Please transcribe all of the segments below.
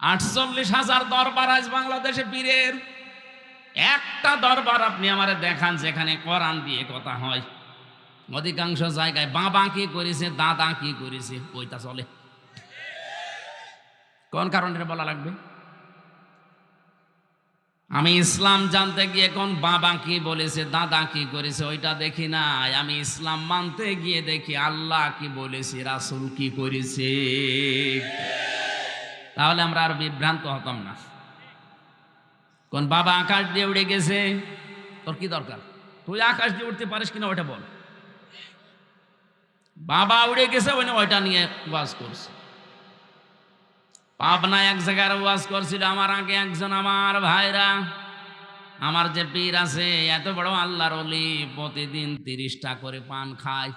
48,000 দরবার আজ বাংলাদেশে পীরের। একটা দরবার আপনি আমারে দেখান যেখানে কোরআন দিয়ে কথা হয়। অধিকাংশ জায়গায় বাবা কি করেছে, দাদা কি করেছে, ওইটা চলে। কোন কারণে বলা লাগবে? আমি ইসলাম জানতে গিয়ে কোন বাবা কি বলেছে, দাদা কি করেছে ওইটা দেখি না। আমি ইসলাম মানতে গিয়ে দেখি আল্লাহ কি বলেছে, রাসূল কি করেছে। তাহলে আমরা আর বিভ্রান্ত হতাম না। কোন বাবা আকাশ দিয়ে উড়ে গেছে, তোর কি দরকার? তুই আকাশ দিয়ে উঠতে পারিস কিনা ওইটা বল। বাবা উড়ে গেছে ওইটা নিয়ে ওয়াজ করছে। পাবনায় এক জায়গায় ওয়াজ করছিল আমার আগে একজন আমার ভাইরা। আমার যে পীর আছে এত বড় আল্লাহর ওলি, প্রতিদিন 30টা করে পান খায়,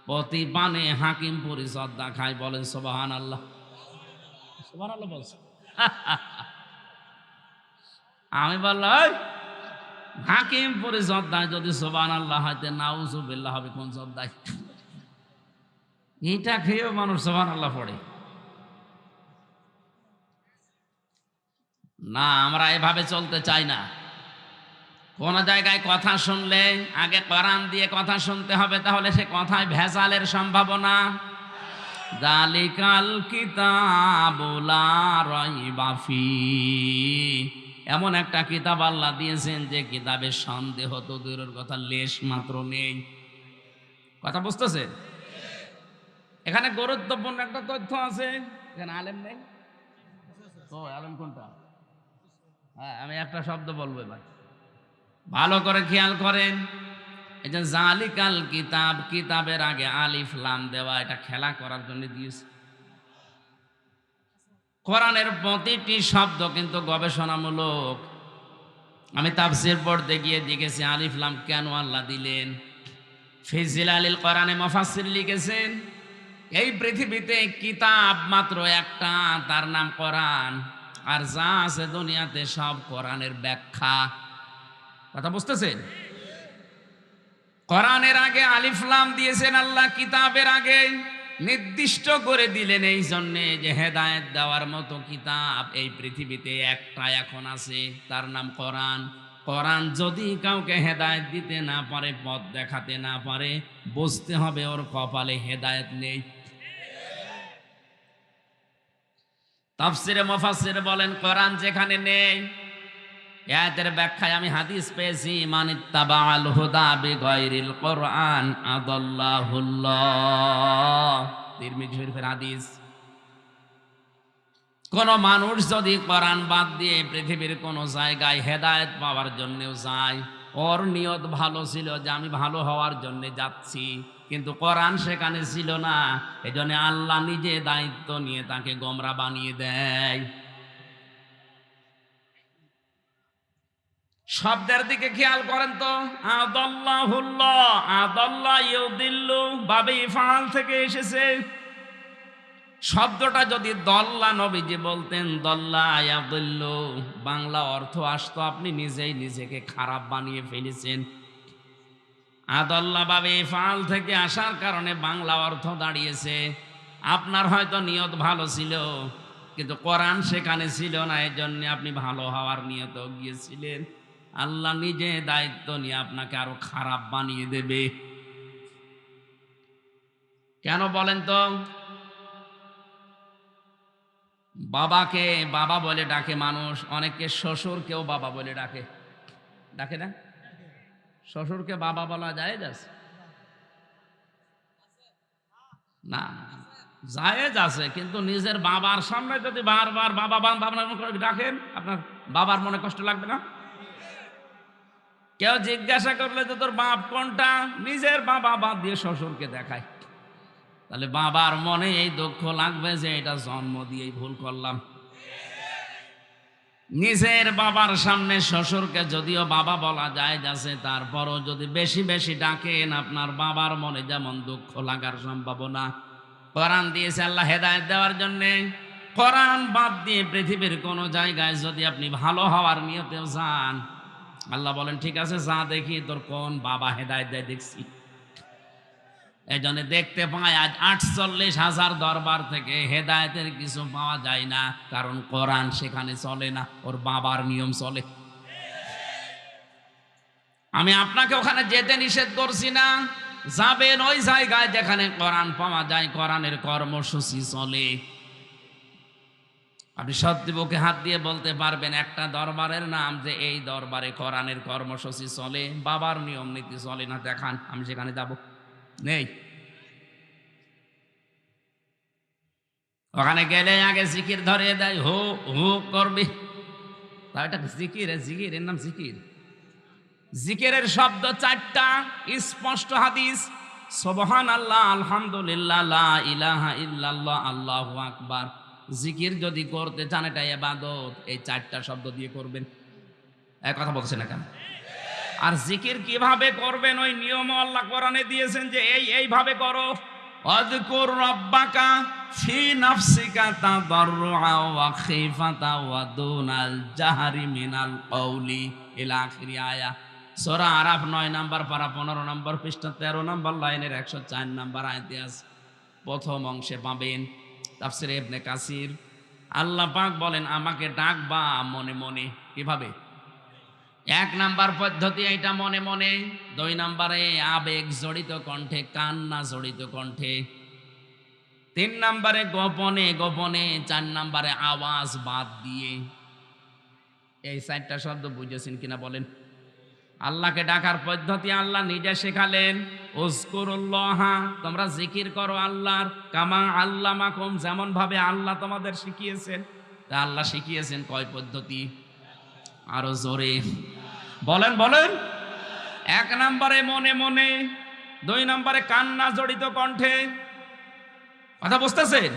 প্রতি পানে হাকিম পরিচর্যা খায়। বলেন সুবহানাল্লাহ। সুবহানাল্লাহ বলছে। আমি বললাম হাকিম পরিচর্যায় যদি সুবহানাল্লাহ হইতে নাউজুবিল্লাহ হবে কোন শ্রদ্ধায়? এটা খেয়েও মানুষ সুবহানাল্লাহ পড়ে না। আমরা এভাবে চলতে চাই না। কোন জায়গায় কথা শুনলে আগে কোরআন দিয়ে কথা শুনতে হবে, তাহলে সে কথায় ভেজালের সম্ভাবনা। যালিকাল কিতাবু লা রাইবা ফীহ, এমন একটা কিতাব আল্লাহ দিয়েছেন যে কিতাবে সন্দেহ তো দূরের কথা লেশ মাত্র নেই। কথা বুঝতেছে? এখানে গুরুত্বপূর্ণ একটা তথ্য আছে। এখানে আলেম নেই তো, আলেম কোনটা? হ্যাঁ, আমি একটা শব্দ বলবো এবার, ভালো করে খেয়াল করেন। এই যে জালিকাল কিতাব, কিতাবের আগে আলিফ লাম দেওয়া, এটা খেলা করার জন্য দিয়েছে। কোরআনের প্রতিটি শব্দ কিন্তু গবেষণামূলক। আমি তাফসীর পড়তে গিয়ে দেখেছি আলিফ লাম কেন আল্লাহ দিলেন। ফি জিলালিল কোরআনে মুফাসসির লিখেছেন এই পৃথিবীতে কিতাব মাত্র একটা, তার নাম কোরআন। আর যা আছে দুনিয়াতে সব কোরআনের ব্যাখ্যা। কথা বুঝতেছেন? কোরআনের আগে আলিফ লাম দিয়েছেন আল্লাহ, কিতাবের আগে নির্দিষ্ট করে দিলেন এই জন্যে যে হেদায়েত দেওয়ার মতো কিতাব এই পৃথিবীতে একটা এখন আছে, তার নাম কোরআন। কোরআন যদি কাউকে হেদায়েত দিতে না পারে, পথ দেখাতে না পারে, বুঝতে হবে ওর কপালে হেদায়েত নেই। তাফসীরে মুফাসসির বলেন কোরআন যেখানে নেই, আয়াতের ব্যাখ্যায় আমি হাদিস পেয়েছি, মানিত্তাবাআল হুদা বিগাইরিল কোরআন আদাল্লাহুল্লাহ। তিরমিজি শরীফের হাদিস। কোন মানুষ যদি কোরআন বাদ দিয়ে পৃথিবীর কোন জায়গায় হেদায়েত পাওয়ার জন্যও যায়, ওর নিয়ত ভালো ছিল যে আমি ভালো হওয়ার জন্য যাচ্ছি, কিন্তু কোরআন সেখানে ছিল না, এজন্য আল্লাহ নিজে দায়িত্ব নিয়ে তাকে গোমরা বানিয়ে দেয়। শব্দের দিকে খেয়াল করেন তো, আদাল্লাহুল্লাহ, আদাল্লাহ ইউদিল্লু বাবে ইফআল থেকে এসেছে। শব্দটা যদি দল্লা নবীজি বলতেন দল্লা ইয়াদুল্লু, বাংলা অর্থ আসতো আপনি নিজেই নিজেকে খারাপ বানিয়ে ফেলেছেন। আদাল্লা বাবে ইফআল থেকে আসার কারণে বাংলা অর্থ দাঁড়িয়েছে আপনার হয়তো নিয়ত ভালো ছিল, কিন্তু কোরআন সেখানে ছিল না, এই জন্য আপনি ভালো হওয়ার নিয়ত গিয়েছিলেন। আল্লাহ নিজে দায়িত্ব নিয়ে আপনাকে আরো খারাপ বানিয়ে দেবে। কেন বলেন তো? বাবাকে বাবা বলে ডাকে মানুষ, অনেকে শ্বশুরকেও বাবা বলে ডাকে, ডাকে না? শ্বশুরকে বাবা বলা যায় না? জায়েজ আছে, কিন্তু নিজের বাবার সামনে যদি বারবার বাবা বাবা করে ডাকেন, আপনার বাবার মনে কষ্ট লাগবে না? কেউ জিজ্ঞাসা করলে যে তোর বাপ কোনটা, নিজের বাবা বাদ দিয়ে শ্বশুরকে দেখায়, তাহলে বাবার মনে এই দুঃখ লাগবে যে এটা জন্ম দিয়েই ভুল করলাম। নিজের বাবার সামনে শ্বশুরকে যদিও বাবা বলা যায় যাচ্ছে, তারপরও যদি বেশি বেশি ডাকেন আপনার বাবার মনে যেমন দুঃখ লাগার সম্ভাবনা। কোরআন দিয়েছে আল্লাহ হেদায়েত দেওয়ার জন্যে। কোরআন বাদ দিয়ে পৃথিবীর কোন জায়গায় যদি আপনি ভালো হওয়ার নিয়তেও যান, আল্লাহ বলেন ঠিক আছে যা, দেখি তোর কোন বাবা হেদায়েত দেয় দেখছি। এই জন্য দেখতে পাই আজ 48,000 দরবার থেকে হেদায়েতের কিছু পাওয়া যায় না, কারণ কোরআন সেখানে চলে না, ওর বাবার নিয়ম চলে। আমি আপনাকে ওখানে যেতে নিষেধ করছি না, যাবেন ওই জায়গায় যেখানে কোরআন পাওয়া যায়, কোরআনের কর্মসূচি চলে। আপনি সত্যি বুকে হাত দিয়ে বলতে পারবেন একটা দরবারের নাম যে এই দরবারে কোরআনের কর্মসূচি চলে, বাবার নিয়ম নীতি চলে না, দেখান, আমি সেখানে যাব। নেই। ওখানে গেলে আগে জিকির ধরিয়ে দেয়, হো হো করবি। তা এটা জিকির, জিকিরের নাম জিকির। জিকিরের শব্দ 4টা, স্পষ্ট হাদিস, সুবহানাল্লাহ, আলহামদুলিল্লাহ, লা ইলাহা ইল্লাল্লাহ, আল্লাহু আকবার। জিকির যদি করতে চান এটা ইবাদত, এই 4টা শব্দ দিয়ে করবেন। এক কথা বলছেন না কেন? আর জিকির কিভাবে করবেন ওই নিয়ম আল্লাহ কোরআনে দিয়েছেন যে এইভাবে করো। আযকুর রাব্বাকা ফি নাফসিকা তাদাররুআ ওয়া খিফাতা ওয়া দুনাল জাহরি মিনাল কওলি ইলা আখিরি আয়া। সূরা আরাফ 9 নম্বর পারা 15 নম্বর পৃষ্ঠা 13 নম্বর লাইনের 104 নম্বর আয়াতে আছে। প্রথম অংশে পাবেন তাফসীরে ইবনে কাসির। আল্লাহ পাক বলেন আমাকে ডাকবা মনে মনে। কিভাবে? 1 নাম্বার পদ্ধতি এটা মনে মনে, 2 নম্বরে আবেগ জড়িত কণ্ঠে, কান্না জড়িত কণ্ঠে, 3 নম্বরে গোপনে গোপনে, 4 নম্বরে আওয়াজ বাদ দিয়ে। এই 4টা শব্দ বুঝেছেন কিনা বলেন? আল্লাহকে ডাকার পদ্ধতি আল্লাহ নিজে শেখালেন, উযকুরুল্লাহ, তোমরা জিকির করো আল্লাহর, কামা আল্লামাকুম, যেমন ভাবে আল্লাহ তোমাদের শিখিয়েছেন। তা আল্লাহ শিখিয়েছেন কয় পদ্ধতি? আরো জোরে বলেন বলেন। 1 নম্বরে মনে মনে, 2 নম্বরে কান্না জড়িত কণ্ঠে, কথা বুঝতেছেন?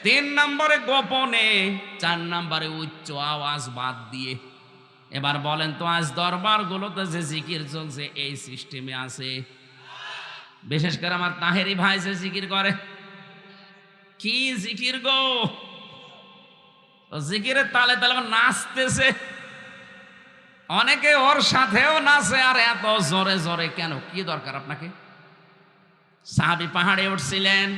3 নম্বরে গোপনে, 4 নম্বরে উচ্চ আওয়াজ বাদ দিয়ে। এবার বলেন তো আজ দরবারগুলোতে যে জিকির চলছে এই সিস্টেমে আছে? বিশেষ করে আমার তাহেরি ভাই যে জিকির করে, কি জিকির গো! জিকিরের তালে তালে নাচতেছে, অনেকে ওর সাথেও নাচে, আর এত জোরে জোরে কেন? কি দরকার আপনাকে? সাহাবী পাহাড়ে উঠছিলেন,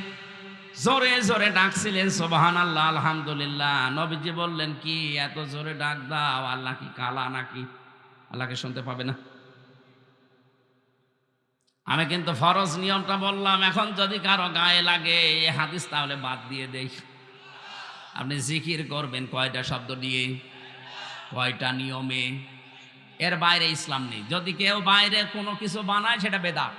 জোরে জোরে ডাকছিলেন সুবহানাল্লাহ, আলহামদুলিল্লাহ। নবীজি বললেন কি এত জোরে ডাক দাও, আল্লাহ কি কালা নাকি? আল্লাহকে শুনতে পাবে না? আমি কিন্তু ফরজ নিয়মটা বললাম, এখন যদি কারো গায়ে লাগে এই হাদিস তাহলে বাদ দিয়ে দেই। আপনি জিকির করবেন কয়টা শব্দ দিয়ে, কয়টা নিয়মে, এর বাইরে ইসলাম নেই। যদি কেউ বাইরে কোনো কিছু বানায় সেটা বেদাত।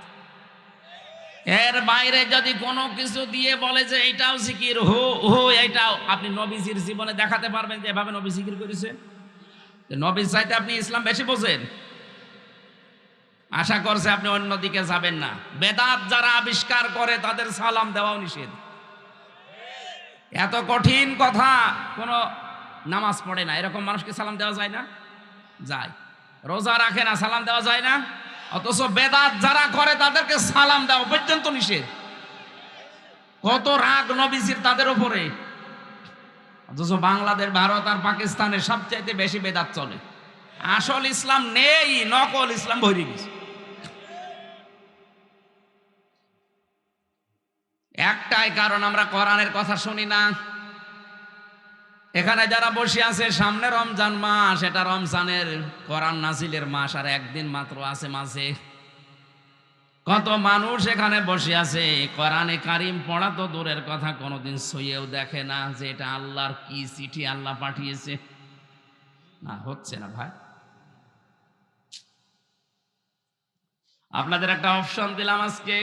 এর বাইরে যদি কোনো কিছু দিয়ে বলে যে এইটাও জিকির, হো হো এইটাও, আপনি নবীজির জীবনে দেখাতে পারবেন যে এভাবে নবী জিকির করেছে? নবীর চাইতে আপনি ইসলাম বেশি বোঝেন, আশা করছে আপনি অন্যদিকে যাবেন না। বেদাত যারা আবিষ্কার করে তাদের সালাম দেওয়াও নিষেধ। এত কঠিন কথা, কোন নামাজ পড়ে না এরকম মানুষকে সালাম দেওয়া যায় না? যায়। রোজা রাখে না, সালাম দেওয়া যায় না? অথচ বেদাত যারা করে তাদেরকে সালাম দেওয়া পর্যন্ত নিষেধ। কত রাগ নবীজির তাদের উপরে, অথচ বাংলাদেশ, ভারত আর পাকিস্তানে সবচাইতে বেশি বেদাত চলে। আসল ইসলাম নেই, নকল ইসলাম ভরে গেছে। একটাই কারণ, আমরা কোরআনের কথা শুনি না। এখানে যারা বসে আছে, সামনে রমজান মাস, এটা রমজানের কোরআন নাজিলের মাস, আর একদিন মাত্র আছে মাঝে। কত মানুষ এখানে বসে আছে, কোরআনে কারিম পড়া তো দূরের কথা, কোনোদিন ছুঁয়েও দেখে না যে এটা আল্লাহর কি চিঠি আল্লাহ পাঠিয়েছে। না, হচ্ছে না ভাই। আপনাদের একটা অপশন দিলাম আজকে,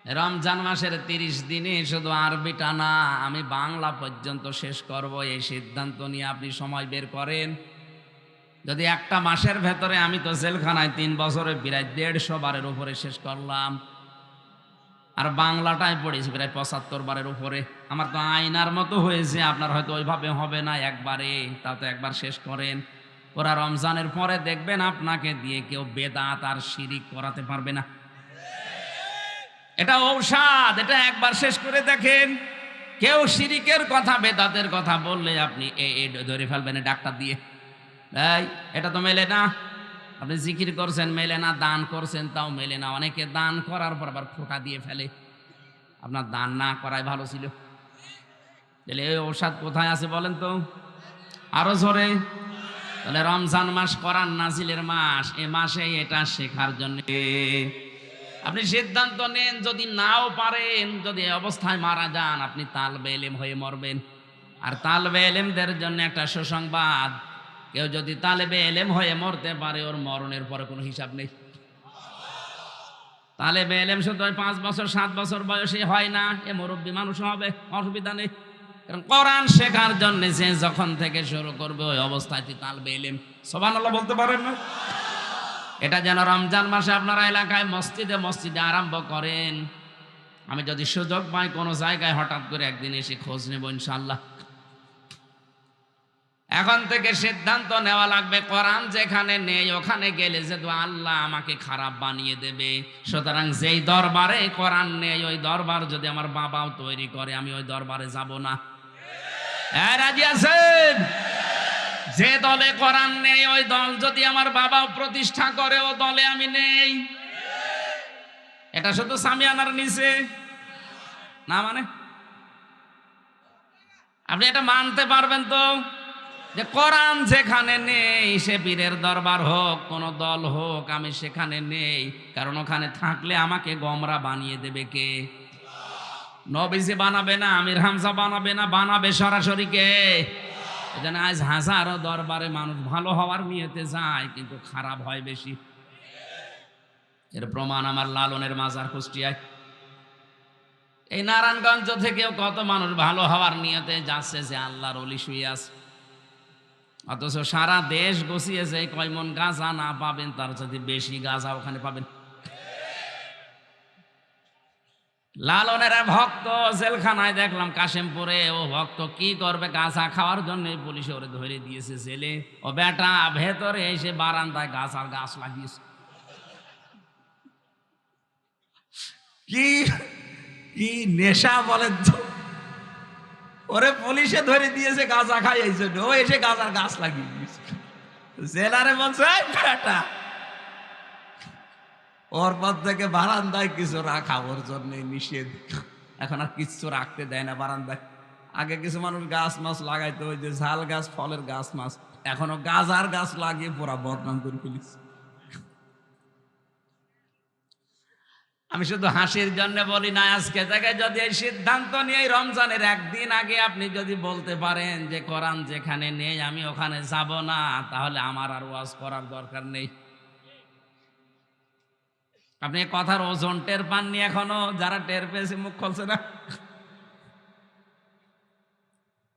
রমজান মাসের 30 দিনে শুধু আরবিটা না, আমি বাংলা পর্যন্ত শেষ করব, এই সিদ্ধান্ত নিয়ে আপনি সময় বের করেন। যদি একটা মাসের ভেতরে, আমি তো জেলখানায় 3 বছরে প্রায় 150 বারের উপরে শেষ করলাম, আর বাংলাটাই পড়েছি প্রায় 75 বারের উপরে। আমার তো আয়নার মতো হয়েছে, আপনার হয়তো ওইভাবে হবে না একবারে, তা তো একবার শেষ করেন। ওরা রমজানের পরে দেখবেন আপনাকে দিয়ে কেউ বেদাত আর শিরিক করাতে পারবে না। এটা ঔষধ, এটা একবার শেষ করে দেখেন। কেউ শিরিকের কথা, বেদাতের কথা বললে আপনি ধরে ফেলবেন ডাক্তার দিয়ে, এই এটা তো মেলে না, আপনি জিকির করছেন মেলে না, দান করছেন তাও মেলে না। অনেকে দান করার পর আবার ফোঁটা দিয়ে ফেলে। আপনার দান না করাই ভালো ছিল। তাহলে এই ঔষধ কোথায় আছে বলেন তো, আরো জোরে। তাহলে রমজান মাস কোরআন নাজিলের মাস, এ মাসে এটা শেখার জন্য আপনি সিদ্ধান্ত নেন, যদি নাও পারেন, যদি এই অবস্থায় মারা যান, আপনি তালবে ইলম হয়ে মরবেন। আর তালবে ইলমদের জন্য একটা সুসংবাদ, কেউ যদি তালেবে ইলম হয়ে মরতে পারে, ওর মরণের পরে কোনো হিসাব নেই। তালেবে ইলম শুধু 5 বছর 7 বছর বয়সে হয় না, এ মুরব্বী মানুষ হবে, অসুবিধা নেই। কারণ কোরআন শেখার জন্য যে যখন থেকে শুরু করবে ওই অবস্থায় তালবে ইলম। সুবহানাল্লাহ বলতে পারেন না? এটা যেন রমজান মাসে আপনারা এলাকায় মসজিদে মসজিদে আরম্ভ করেন। আমি যদি সুযোগ পাই কোনো জায়গায় হঠাৎ করে একদিন এসে খোঁজ নেব ইনশাআল্লাহ। এখন থেকে সিদ্ধান্ত নেওয়া লাগবে, কোরআন যেখানে নেই ওখানে গেলে যে আল্লাহ আমাকে খারাপ বানিয়ে দেবে। সুতরাং যেই দরবারে কোরআন নেই, ওই দরবার যদি আমার বাবাও তৈরি করে, আমি ওই দরবারে যাব না। রাজি আছেন? যে দলে কোরআন নেই, ওই দল যদি আমার বাবাও প্রতিষ্ঠা করে, ও দলে আমি নেই। এটা শুধু সামিয়ানার নিচে না, মানে আপনি এটা মানতে পারবেন তো, যে কোরআন যেখানে নেই, সে পীরের দরবার হোক, কোন দল হোক, আমি সেখানে নেই। কারণ ওখানে থাকলে আমাকে গোমরা বানিয়ে দেবে কে? নবীজি বানাবে না, আমির হামজা বানাবে না, বানাবে সরাসরি কে? এজন্য আজ হাজারো দরবারে মানুষ ভালো হওয়ার নিয়তে যায়, কিন্তু খারাপ হয় বেশি। এর প্রমাণ আমার লালনের মাজার কুষ্টিয়ায়। এই নারায়ণগঞ্জ থেকেও কত মানুষ ভালো হওয়ার নিয়তে যাচ্ছে, যে আল্লাহর ওলি শুয়ে আছে। অথচ সারা দেশ গছিয়েছে, কয় মন গাঁজা না পাবেন, তার সাথে বেশি গাঁজা ওখানে পাবেন। লালনের ভক্ত জেলখানায় দেখলাম কাশেমপুরে, ও ভক্ত কি করবে, গাঁজা খাওয়ার জন্য পুলিশে ওরে ধরে দিয়েছে জেলে। ও বেটা ভেতরে এসে বারান্দায় গাছার গাছ লাগিয়েছে। কি কি নেশা বলেন তো! ওরে পুলিশে ধরে দিয়েছে গাঁজা খাই, এই জন্য ও এসে গাঁজার গাছ লাগিয়ে দিয়েছে। জেলারে বলছে বেটা, ওর পর থেকে বারান্দায় কিছু রাখা ওর জন্য নিষেধ। এখন আর কিছু রাখতে দেয় না বারান্দায়। আগে কিছু মানুষ গাছ মাছ লাগাইতো, ওই যে ঝাল গাছ, ফলের গাছ মাছ, এখনো গাজার গাছ লাগিয়ে পুরা বদনাম করে ফেলিস। আমি শুধু হাসির জন্য বলি না, আজকে থেকে যদি এই সিদ্ধান্ত নিয়ে রমজানের একদিন আগে আপনি যদি বলতে পারেন যে কোরআন যেখানে নেই আমি ওখানে যাব না, তাহলে আমার আর ওয়াজ করার দরকার নেই। আপনি কথার ওজন টের পাননি এখনো? যারা টের পেয়েছে মুখ খুলছে না।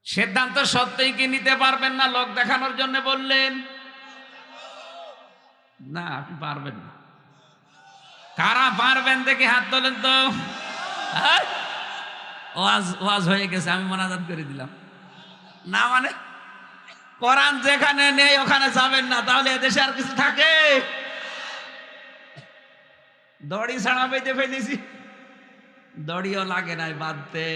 সিদ্ধান্ত সত্যিই কি নিতে পারবেন না? লোক দেখানোর জন্য বললেন না, আপনি পারবেন না। কারা পারবেন দেখি হাত তোলেন তো। ওয়াজ ওয়াজ হয়ে গেছে, আমি মোনাজাত করে দিলাম না। মানে কোরআন যেখানে নেই ওখানে যাবেন না, তাহলে এদেশে আর কিছু থাকে? দড়ি ছাড়া বেঁধে ফেলেছি, দড়িও লাগে নাই বাঁধতে।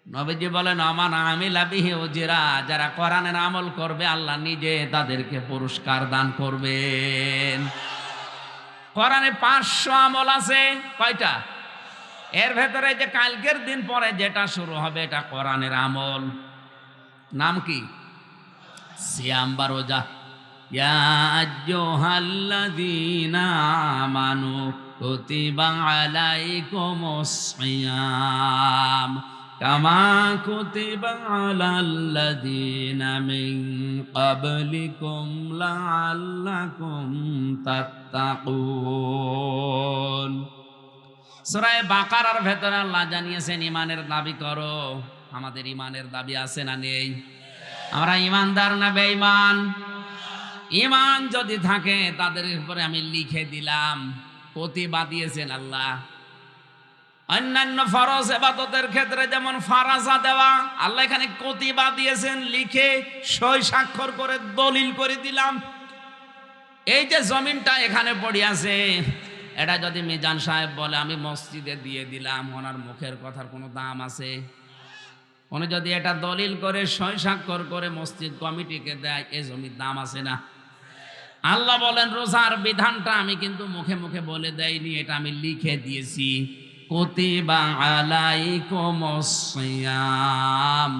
নবীজি বলেন আমান আমিলা বিহি উজরা, যারা কোরআনের আমল করবে আল্লাহ নিজে তাদেরকে পুরস্কার দান করবেন। কোরআনে 500 আমল আছে, কয়টা? এর ভেতরে যে কালকের দিন পরে যেটা শুরু হবে এটা কোরআনের আমল। নাম কি? সিয়াম বা রোজা। ইয়া আইয়ুহাল্লাযীনা আমানু কুতিবা আলাইকুমুস সিয়াম কামা কুতিবা আলাল্লাযীনা মিন ক্বাবলিকুম লাআল্লাকুম তাত্তাকুন। সূরা বাকারার ভেতরে আল্লাহ জানিয়েছেন ঈমানের দাবি করো। আমাদের ঈমানের দাবি আছে না নেই? আমরা ঈমানদার না বেঈমান? ঈমান যদি থাকে তাদের উপরে আমি লিখে দিলাম, প্রতিবাদ দিয়েছেন আল্লাহ। অন্যান্য ফরজ ইবাদতের ক্ষেত্রে যেমন ফারাজা দেওয়া, আল্লাহ এখানে কতিবা দিয়েছেন, লিখে সই স্বাক্ষর করে দলিল করে দিলাম। এই যে জমিনটা এখানে পড়ে আছে, এটা যদি মিজান সাহেব বলে আমি মসজিদে দিয়ে দিলাম, ওনার মুখের কথার কোনো দাম আছে? উনি যদি এটা দলিল করে সই স্বাক্ষর করে মসজিদ কমিটিকে দেয়, এই জমির দাম আছে না? আল্লাহ বলেন রোজার বিধানটা আমি কিন্তু মুখে মুখে বলে দেইনি, এটা আমি লিখে দিয়েছি। কুতিবা আলাইকুমুস সিয়াম,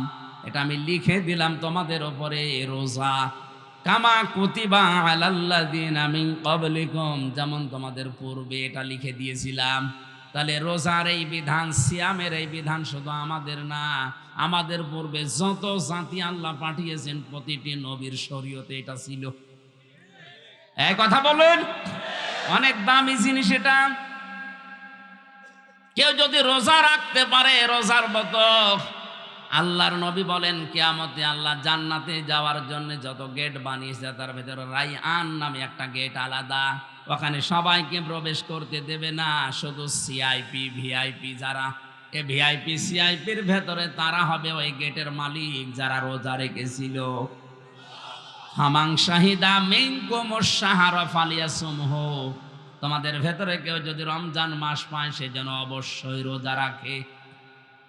এটা আমি লিখে দিলাম তোমাদের উপরে রোজা। কামা কুতিবা আলাল্লাযিনা মিন ক্বাবলিকুম, যেমন তোমাদের পূর্বে এটা লিখে দিয়েছিলাম। তাহলে রোজার এই বিধান, সিয়ামের এই বিধান শুধু আমাদের না, আমাদের পূর্বে যত জাতি আল্লাহ পাঠিয়েছেন প্রতিটি নবীর শরীয়তে এটা ছিল। এই কথা বলুন, অনেক দামি জিনিস এটা। কেউ যদি রোজা রাখতে পারে রোজার মতো, আল্লাহর নবী বলেন কিয়ামতে আল্লাহ জান্নাতে যাওয়ার জন্য যত গেট বানিয়েছে তার ভেতরে রাইয়ান নামে একটা গেট আলাদা, ওখানে সবাইকে প্রবেশ করতে দেবে না, শুধু সিআইপি ভিআইপি যারা, এ ভিআইপি সিআইপির ভেতরে তারা হবে ওই গেটের মালিক যারা রোজা রেখেছিল। হামাং শাহিদা মিনকুমুশ শাহরা ফালিয়াসুমহু, তোমাদের ভেতরে কেউ যদি রমজান মাস পায় সে যেন অবশ্যই রোজা রাখে।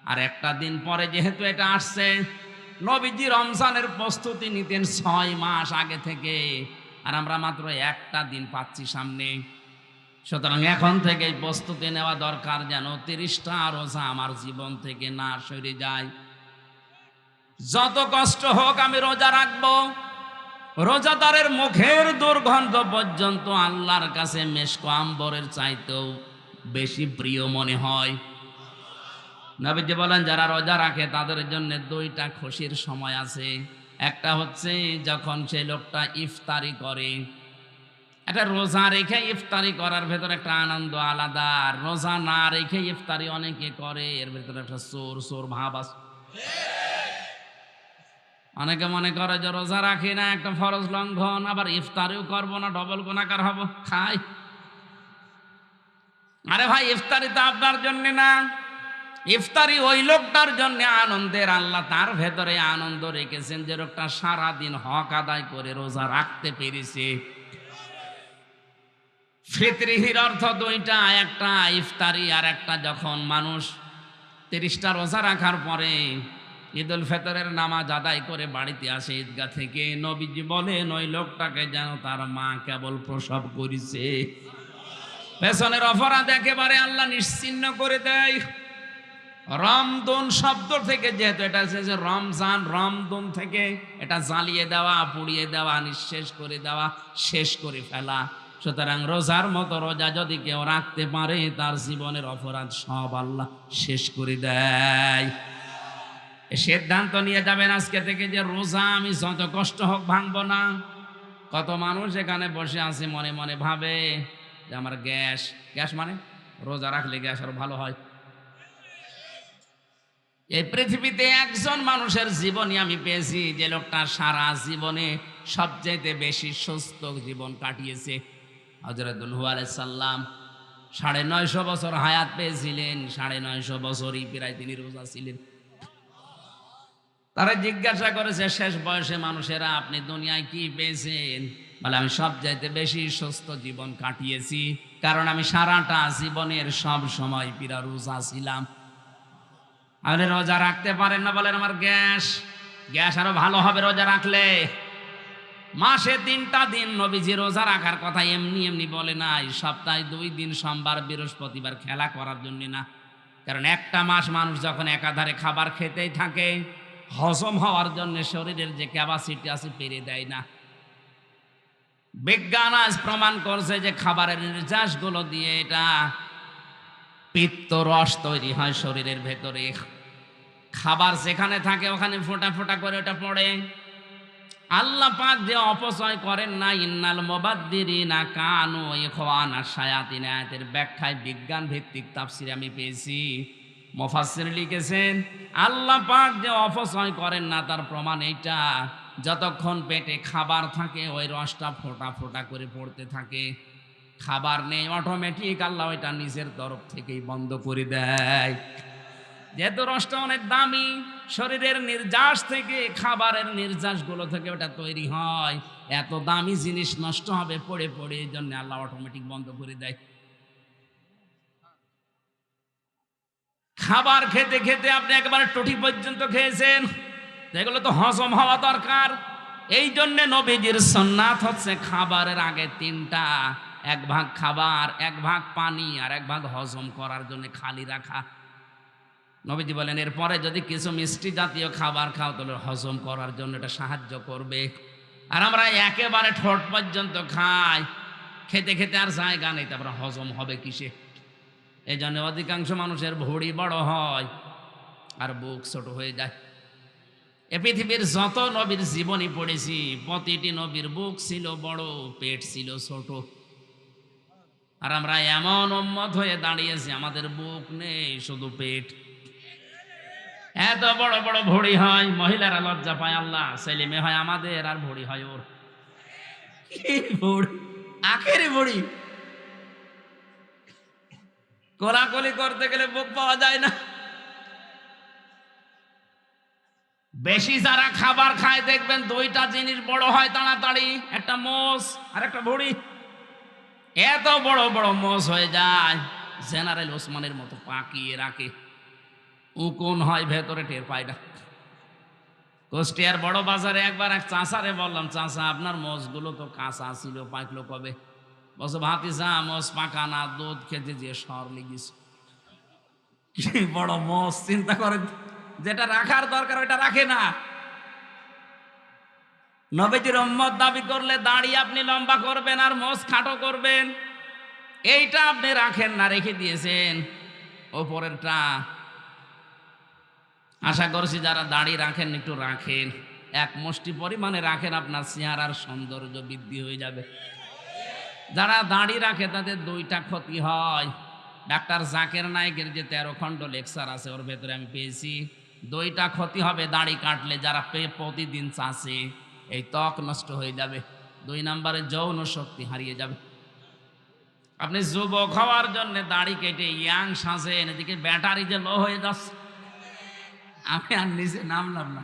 আর একটা দিন পরে যেহেতু এটা আসছে, নবীজি রমজানের প্রস্তুতি নিতেন 6 মাস আগে থেকে, আর আমরা মাত্র একটা দিন পাচ্ছি সামনে। সুতরাং এখন থেকেই প্রস্তুতি নেওয়া দরকার যেন 30টা রোজা আমার জীবন থেকে না সরে যায়। যত কষ্ট হোক আমি রোজা রাখবো। রোজাদারের মুখের দুর্গন্ধ পর্যন্ত আল্লাহর কাছে মেশক আম্বরের চাইতেও বেশি প্রিয় মনে হয়। নবীজি বলেন যারা রোজা রাখে তাদের জন্য 2টা খুশির সময় আছে। একটা হচ্ছে যখন সেই লোকটা ইফতারি করে, একটা রোজা রেখে ইফতারি করার ভেতরে একটা আনন্দ আলাদা, রোজা না রেখে ইফতারি অনেকে করে এর ভেতরে একটা চোর চোর ভাব আছে। অনেকে মনে করে যে রোজা রাখি না একটা ফরজ লঙ্ঘন, আবার ইফতারিও করবো না ডবল গুনাহগার হব, খাই। আরে ভাই ইফতারি তো আপনার জন্য না, ইফতারি ওই লোকটার জন্য আনন্দের। আল্লাহ তার ভেতরে আনন্দ রেখেছেন যে লোকটা সারাদিন হক আদায় করে রোজা রাখতে পেরেছে। ফিতরির অর্থ 2টা, একটা ইফতারি আর একটা যখন মানুষ 30টা রোজা রাখার পরে ঈদুল ফিতরের নামাজ আদায় করে বাড়িতে আসে ঈদগাহ থেকে, নবীজি বলেন ওই লোকটাকে যেন তার মা কেবল প্রসব করেছে। পেছনের অপরাধ একেবারে আল্লাহ নিশ্চিহ্ন করে দেয়। রমদন শব্দ থেকে যেহেতু এটা এসেছে রমজান, রমদন থেকে এটা জ্বালিয়ে দেওয়া, পুড়িয়ে দেওয়া, নিঃশেষ করে দেওয়া, শেষ করে ফেলা। সুতরাং রোজার মতো রোজা যদি কেউ রাখতে পারে তার জীবনের অপরাধ সব আল্লাহ শেষ করে দেয়। সিদ্ধান্ত নিয়ে যাবেন আজকে থেকে যে রোজা আমি যত কষ্ট হোক ভাঙবো না। কত মানুষ এখানে বসে আছে মনে মনে ভাবে যে আমার গ্যাস, গ্যাস মানে রোজা রাখলে গ্যাস আরো ভালো হয়। এই পৃথিবীতে একজন মানুষের জীবনই আমি পেয়েছি যে লোকটা সারা জীবনে সবচেয়ে বেশি সুস্থ জীবন কাটিয়েছে। হযরত নূহ আলাইহিস সালাম 950 বছর হায়াত পেয়েছিলেন, 950 বছরই প্রায় তিনি রোজা ছিলেন। তারা জিজ্ঞাসা করেছে শেষ বয়সে মানুষেরা আপনি দুনিয়ায় কি পেয়েছেন? বলে আমি সবচাইতে বেশি সুস্থ জীবন কাটিয়েছি, কারণ আমি সারাটা জীবনের সব সময় পিরা রোজা ছিলাম। আপনি রোজা রাখতে পারেন না বলেন আমার গ্যাস, গ্যাস আরো ভালো হবে রোজা রাখলে। মাসে 3টা দিন নবীজি রোজা রাখার কথা এমনি এমনি বলে নাই, সপ্তাহে 2 দিন সোমবার বৃহস্পতিবার খেলা করার জন্য না। কারণ একটা মাস মানুষ যখন একাধারে খাবার খেতেই থাকে হজম হওয়ার জন্য শরীরের যে ক্যাপাসিটি আছে পেরে দেয় না। বিজ্ঞান আজ প্রমাণ করছে যে খাবারের নির্যাসগুলো দিয়ে এটা পিত্ত রস তৈরি হয় শরীরের ভেতরে। খাবার যেখানে থাকে ওখানে ফোঁটা ফোঁটা করে ওটা পড়ে। আল্লাহ পাক যে অপচয় করেন না, ইন্নাল মুবাদ্দিরিনা কানু ইখওয়ানা শায়াতিন, আয়াতের ব্যাখ্যায় বিজ্ঞান ভিত্তিক তাফসীর আমি পেয়েছি। মুফাসসির লিখেছেন আল্লাহ পাক যে অপচয় করেন না তার প্রমাণ এইটা, যতক্ষণ পেটে খাবার থাকে ওই রসটা ফোঁটা ফোঁটা করে পড়তে থাকে। খাবার নেই অটোমেটিক আল্লাহ ওইটা নিজের তরফ থেকেই বন্ধ করে দেয়। যেহেতু রসটা অনেক দামি, শরীরের নির্যাস থেকে খাবারের নির্যাসগুলো থেকে ওটা তৈরি হয়, এত দামি জিনিস নষ্ট হবে পড়ে পড়ে, এই জন্য আল্লাহ অটোমেটিক বন্ধ করে দেয়। খাবার খেতে খেতে আপনি একবারে টুটি পর্যন্ত খেয়েছেন, এগুলো তো হজম হওয়া দরকার। এই জন্য নবীজির সুন্নাত হচ্ছে খাবারের আগে তিনটা, এক ভাগ খাবার, এক ভাগ পানি, আর এক ভাগ হজম করার জন্য খালি রাখা। নবীজি বলেন এরপরে যদি কিছু মিষ্টি জাতীয় খাবার খাও তাহলে হজম করার জন্য এটা সাহায্য করবে। আর আমরা একেবারে ঠোঁট পর্যন্ত খাই, খেতে খেতে আর জায়গা নেই, তারপরে হজম হবে কিসে? এই জন্য অধিকাংশ মানুষের ভুঁড়ি বড় হয় আর বুক ছোট হয়ে যায়। এ পৃথিবীর যত নবীর জীবনী পড়েছি প্রতিটি নবীর বুক ছিল বড়, পেট ছিল ছোট। আর আমরা এমন উম্মত হয়ে দাঁড়িয়েছি আমাদের বুক নেই, শুধু পেট। এত বড় বড় ভুঁড়ি হয়, মহিলারা লজ্জা পায়, আল্লাহ ছেলে মেয়ে হয় আমাদের আর ভুঁড়ি হয় ওর। কি ভুঁড়ি? আখেরি ভুঁড়ি। কোলাকুলি করতে গেলে বুক পাওয়া যায় না। বেশি যারা খাবার খায় দেখবেন দুইটা জিনিস বড় হয় তাড়াতাড়ি, একটা মোষ আর একটা ভুঁড়ি। এত বড় বড় মোষ হয়ে যায়, জেনারেল ওসমানের মতো পাকিয়ে রাখে, উকুন হয় ভেতরে, টের পায় না। কুষ্টিয়ার বড় বাজারে একবার এক চাষারে বললাম, চাষা আপনার মোষগুলো তো কাঁচা ছিল, পাকলো কবে? বলছে ভাতিজা মোষ পাকা না, দুধ খেতে যে সর লেগেছে। কি বড় মোষ, চিন্তা করেন, যেটা রাখার দরকার ওইটা রাখে না। নবীজির উম্মত দাবি করলে দাড়ি আপনি লম্বা করবেন আর মোষ খাটো করবেন, এইটা আপনি রাখেন না, রেখে দিয়েছেন ওপরেরটা। আশা করছি যারা দাড়ি রাখেন একটু রাখেন, এক মুষ্টি পরিমাণে রাখেন, আপনার চেহারার সৌন্দর্য বৃদ্ধি হয়ে যাবে। যারা দাড়ি রাখে তাদের দুইটা ক্ষতি হয়। ডাক্তার জাকের নায়েকের যে 13 খণ্ড লেকচার আছে ওর ভেতরে আমি পেয়েছি, দুইটা ক্ষতি হবে দাড়ি কাটলে। যারা প্রতিদিন চাষে, এই ত্বক নষ্ট হয়ে যাবে। 2 নম্বরে যৌন শক্তি হারিয়ে যাবে। আপনি যুবক হওয়ার জন্য দাড়ি কেটে ইয়াং সাজেন, এদিকে ব্যাটারি যে লো হয়ে যাচ্ছে। আমি আর নিচে নামলাম না।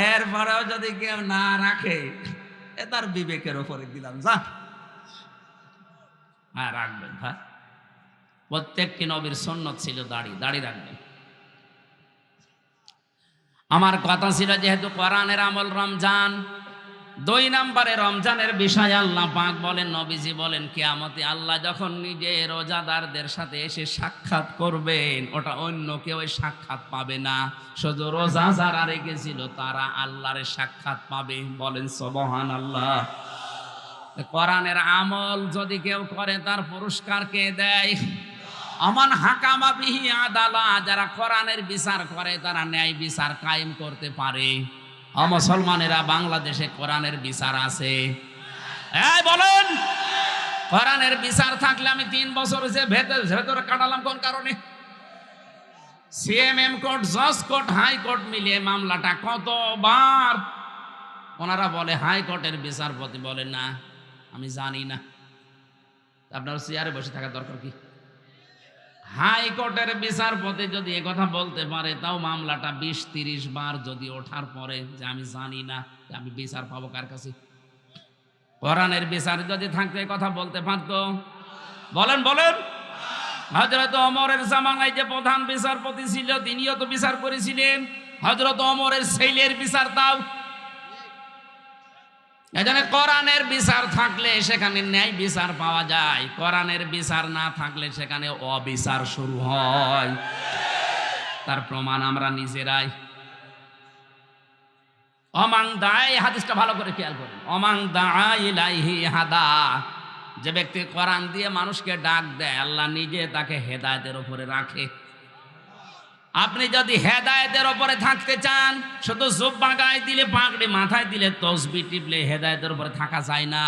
এরপরেও যদি কেউ না রাখে, এ তার বিবেকের ওপরে দিলাম, যা। হ্যাঁ রাখবেন, হ্যাঁ প্রত্যেকটি নবীর সুন্নত ছিল দাড়ি, দাড়ি রাখবেন। আমার কথা ছিল যেহেতু কোরআনের আমল রমজান, 2 নম্বরে রমজানের বিষয় আল্লাহ পাক বলেন, নবীজি বলেন, কিয়ামতে আল্লাহ যখন নিজে রোজাদারদের সাথে এসে সাক্ষাৎ করবেন, ওটা অন্য কেউ সাক্ষাৎ পাবে না, শুধু রোজা যারা রেখেছিল তারা আল্লাহর সাক্ষাৎ পাবে। বলেন সুবহানাল্লাহ। কোরআনের আমল যদি কেউ করে তার পুরস্কার কে দেয়? আমান হাকামা বিহি আদালা, যারা কোরআনের বিচার করে তারা ন্যায় বিচার কায়েম করতে পারে। মুসলমানেরা বাংলাদেশে কোরআনের বিচার আছে? এই বলেন, কোরআনের বিচার থাকলে আমি 3 বছর ভেতরে কাটালাম কোন কারণে? সিএমএম কোর্ট, জজ কোর্ট, হাইকোর্ট মিলিয়ে মামলাটা কতবার। ওনারা বলে হাইকোর্টের বিচারপতি বলে না আমি জানি না। আপনার চেয়ারে বসে থাকার দরকার কি? হাইকোর্টের বিচারপতি যদি একথা বলতে পারে, তাও মামলাটা 20-30 বার যদি ওঠার পরে যে আমি জানি না, আমি বিচার পাবো কার কাছে? কোরআনের বিচার যদি থাকতে কথা বলতে পারতো? বলেন বলেন। হযরত ওমরের জামানায় যে প্রধান বিচারপতি ছিল তিনিও তো বিচার করেছিলেন। হযরত ওমরের ছেলের বিচার দাও। এজন্য কোরআনের বিচার থাকলে সেখানে ন্যায় বিচার পাওয়া যায়, কোরআনের বিচার না থাকলে সেখানে অবিচার শুরু হয়। তার প্রমাণ আমরা নিজেরাই। অমাং দায়, হাদিসটা ভালো করে খেয়াল করুন। অমাং দাআ ইলাইহি হাদা, যে ব্যক্তি কোরআন দিয়ে মানুষকে ডাক দেয় আল্লাহ নিজে তাকে হেদায়েতের উপরে রাখে। আপনি যদি হেদায়েতের উপরে থাকতে চান, শুধু জুব্বা গায়ে দিলে, পাগড়ি মাথায় দিলে, তসবিহ টিপলে হেদায়েতের উপরে থাকা যায় না।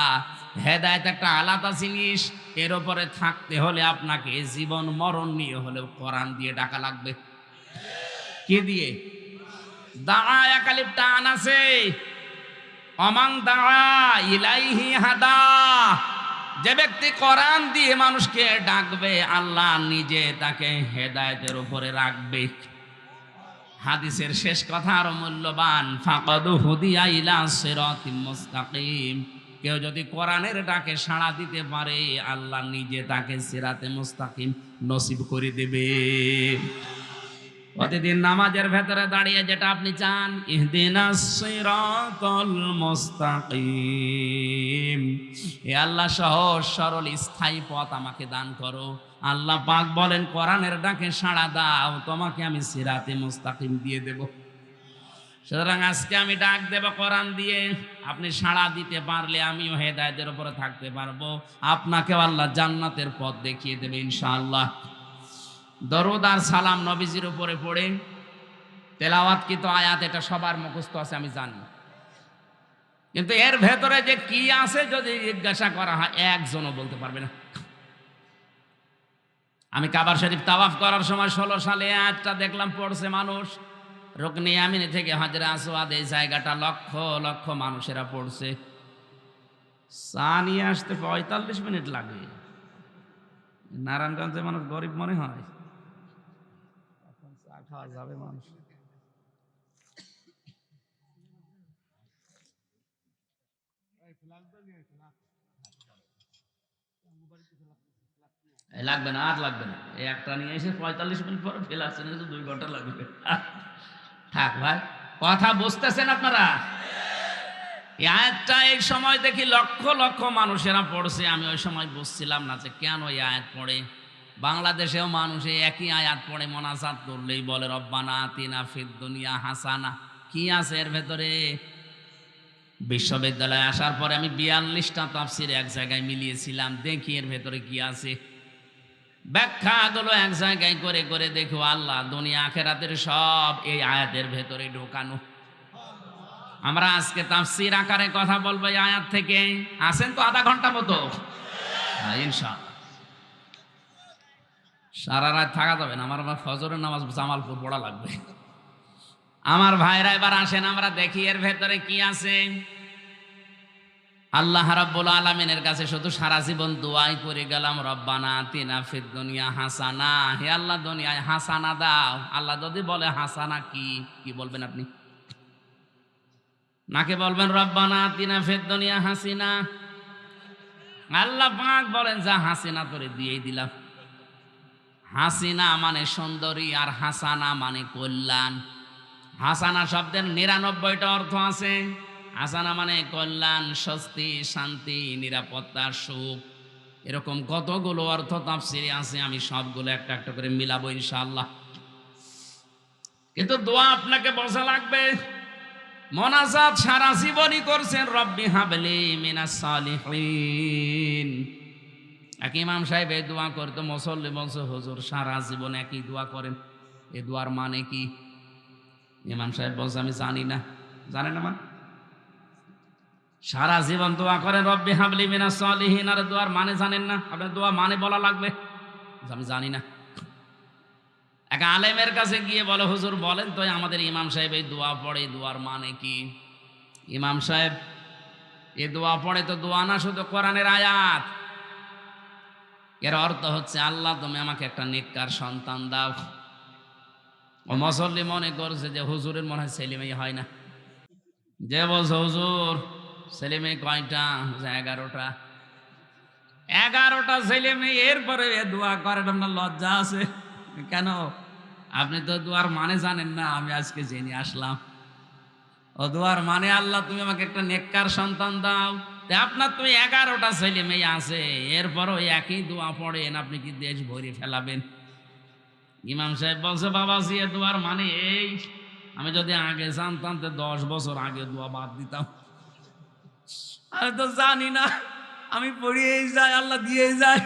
হেদায়েত একটা আলাদা জিনিস, এর উপরে থাকতে হলে আপনাকে জীবন মরণ নিয়ে হলেও কোরআন দিয়ে ডাকা লাগবে। কি দিয়ে? দাআ একালিফ টান আছে। অমাং দাআ ইলাইহি হাদা, যে ব্যক্তি কোরআন দিয়ে মানুষকে ডাকবে আল্লাহ নিজে তাকে হেদায়েতের উপরে রাখবে। হাদিসের শেষ কথা আরো মূল্যবান, ফাকাদ হুদিয়া ইলা সিরাতিম মুস্তাকিম, কেউ যদি কোরআনের ডাকে সাড়া দিতে পারে আল্লাহ নিজে তাকে সিরাতে মুস্তাকিম নসিব করে দেবে। প্রতিদিন নামাজের ভেতরে দাঁড়িয়ে যেটা আপনি চান, ইহদিনাস সিরাতাল মুস্তাকিম, হে আল্লাহ সহজ সরল স্থায়ী পথ আমাকে দান করো। আল্লাহ পাক বলেন কোরআনের ডাকে সাড়া দাও, তোমাকে আমি সিরাতে মুস্তাকিম দিয়ে দেব। সুতরাং আজকে আমি ডাক দেব কোরআন দিয়ে, আপনি সাড়া দিতে পারলে আমিও হেদায়েতের উপরে থাকতে পারবো, আপনাকেও আল্লাহ জান্নাতের পথ দেখিয়ে দেবে ইনশাআল্লাহ। দরুদ আর সালাম নবীজির উপরে পড়ে তেলাওয়াতকৃত আয়াত, এটা সবার মুখস্থ আছে আমি জানি, কিন্তু এর ভেতরে যে কি আছে যদি জিজ্ঞাসা করা হয় একজনও বলতে পারবে না। আমি কাবার শরীফ তাওয়াফ করার সময় 16 সালে আয়াতটা দেখলাম পড়ছে মানুষ, রুকনে ইয়ামিনী থেকে হাজরে আসওয়াদ, এই জায়গাটা লক্ষ লক্ষ মানুষেরা পড়ছে। চা নিয়ে আসতে 45 মিনিট লাগে। নারায়ণগঞ্জে মানুষ গরিব মনে হয়, এখন চা খাওয়া যাবে মানুষ। লাগবে না, আর লাগবে না, এই একটা নিয়ে এসে 45 মিনিট পরে ফেলে আসছেন, 2 ঘন্টা লাগবে। থাক ভাই, কথা বুঝতেছেন আপনারা? এই আয়াতটা এই সময় দেখি লক্ষ লক্ষ মানুষেরা পড়ছে। আমি ওই সময় বুঝছিলাম না যে কেন এই আয়াত পড়ে। বাংলাদেশেও মানুষ এই একই আয়াত পড়ে, মোনাজাত করলেই বলে রব্বানা আতিনা ফিদ দুনিয়া হাসানা। কি আছে এর ভেতরে? বিশ্ববিদ্যালয়ে আসার পরে আমি 42টা তাফসির এক জায়গায় মিলিয়েছিলাম, দেখি এর ভেতরে কি আছে। ব্যাখ্যাগুলো এক জায়গায় করে করে দেখো, আল্লাহ দুনিয়া আখিরাতের সব এই আয়াতের ভেতরে ঢোকানো। আমরা আজকে তাফসীর আকারে কথা বলবো এই আয়াত থেকে। আছেন তো আধা ঘন্টা মতো? ইনশাআল্লাহ। সারা রাত থাকা যাবে না, আমার ফজরের নামাজ জামালপুর পড়া লাগবে। আমার ভাইরা এবার আসেন আমরা দেখি এর ভেতরে কি আছে। আল্লাহ রাব্বুল আলামিনের কাছে শুধু সারা জীবন দোয়াই করে গেলাম, রব্বানা আতিনা ফিদ দুনিয়া হাসানা, হে আল্লাহ দুনিয়ায় হাসানা দাও। আল্লাহ যদি বলে হাসানা কি, কি বলবেন আপনি? নাকে বলবেন রব্বানা আতিনা ফিদ দুনিয়া হাসিনা? আল্লাহ পাক বলেন যা হাসিনা তোরে দিয়েই দিলাম। হাসিনা মানে সুন্দরী, আর হাসানা মানে কল্যাণ। হাসানা শব্দের 99টা অর্থ আছে। হাসানা মানে কল্যাণ, স্বস্তি, শান্তি, নিরাপত্তা, সুখ, এরকম কতগুলো অর্থ তাফসিরে আছে। আমি সবগুলো একটা একটা করে মিলাবো ইনশাআল্লাহ। কিন্তু দোয়া আপনাকে বোঝা লাগবে। মোনাজাত সারা জীবনই করছেন, রব্বি হাবলি মিনাস সালিহিন। এক ইমাম সাহেব এই দোয়া করতো, মুসল্লি বলছে হুজুর সারা জীবন একই দোয়া করেন, এই দোয়ার মানে কি? ইমাম সাহেব বলছে আমি জানি না। জানেন না মানে? সারা জীবন দোয়া করেন রব্বি হাবলি মিনাস সালিহিন, আর দোয়ার মানে জানেন না? আপনার দোয়া মানে বলা লাগবে, আমি জানি না। এক আলেমের কাছে গিয়ে বলে হুজুর বলেন তো, আমাদের ইমাম সাহেব এই দোয়া পড়ে, এই দোয়ার মানে কি? ইমাম সাহেব এই দোয়া পড়ে তো দোয়া না, শুধু কোরআনের আয়াত। এর অর্থ হচ্ছে আল্লাহ তুমি আমাকে একটা নেককার সন্তান দাও। ও মুসল্লি মনে করছে যে হুজুরের মনে হয় ছেলে মেয়ে হয় না। যে বলছে হুজুর ছেলে মেয়ে কয়টা? 11টা। 11টা ছেলে মেয়ে, এরপরে দোয়া করেন, আপনার লজ্জা আছে কেন? আপনি তো দোয়ার মানে জানেন না। আমি আজকে জেনে আসলাম ও দোয়ার মানে আল্লাহ তুমি আমাকে একটা নেককার সন্তান দাও। আপনার তুমি 11টা ছেলে মেয়ে আছে, এরপরও একই দোয়া পড়েন, আপনি কি দেশ ভরে ফেলাবেন? ইমাম সাহেব বলছে বাবাজি এ দোয়ার মানে এই, আমি যদি আগে জানতাম তো 10 বছর আগে দোয়া বাদ দিতাম। আমি তো জানি না, আমি পড়িয়েই যাই, আল্লাহ দিয়েই যায়।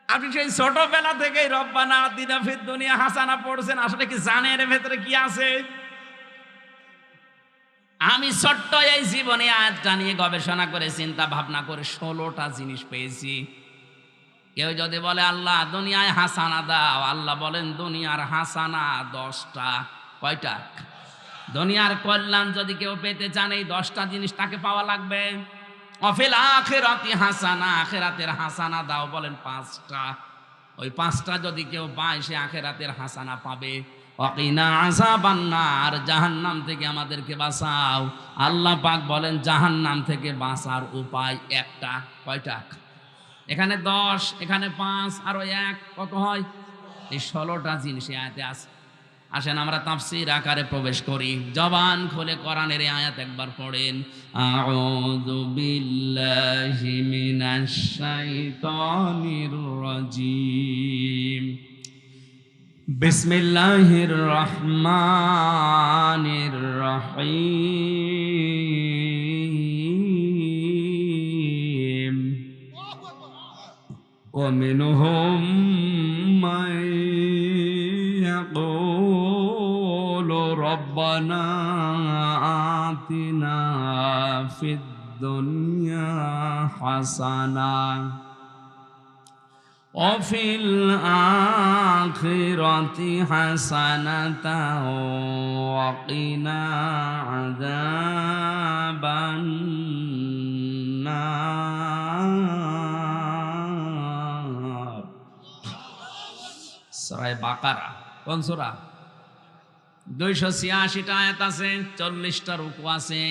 আপনি সেই ছোটবেলা থেকেই রব্বানা আতিনা ফিদ দুনিয়া হাসানা পড়ছেন, আসলে কি জানেন এর ভেতরে কি আছে? আমি ছোট্ট এই জীবনে আয়াতটা নিয়ে গবেষণা করে চিন্তা ভাবনা করে 16টা জিনিস পেয়েছি। কেউ যদি বলে আল্লাহ দুনিয়ায় হাসানা দাও, আল্লাহ বলেন দুনিয়ার হাসানা 10টা। কয়টা? দুনিয়ার কল্যাণ যদি কেউ পেতে চান এই 10টা জিনিস তাকে পাওয়া লাগবে। অফিল আখিরাতি হাসানা, আখিরাতের হাসানা দাও বলেন 5টা। ওই 5টা যদি কেউ পায় সে আখিরাতের হাসানা পাবে। ওয়াকিনা আযাবান নার, জাহান্নাম থেকে আমাদেরকে বাঁচাও। আল্লাহ পাক বলেন জাহান্নাম থেকে বাঁচার উপায় একটা। কয়টা? এখানে 10, এখানে 5, আরো 1, কত হয়? এই 16টা জিনিস এই আয়াতে আছে। আসেন আমরা তাফসীর আকারে প্রবেশ করি। জবান খুলে কোরআনের এই আয়াত একবার পড়েন। আউযু বিল্লাহি মিনাশ শাইতানির রাজীম। বিসমিল্লাহির রহমানির রহিম। ومنهم من يقول ربنا آتنا في الدنيا حسنة وفي الآخرة حسنة وقنا عذاب النار। সূরা বাকারা কোন সূরা? 286টা আয়াত আছে, 40টা রুকু আছে।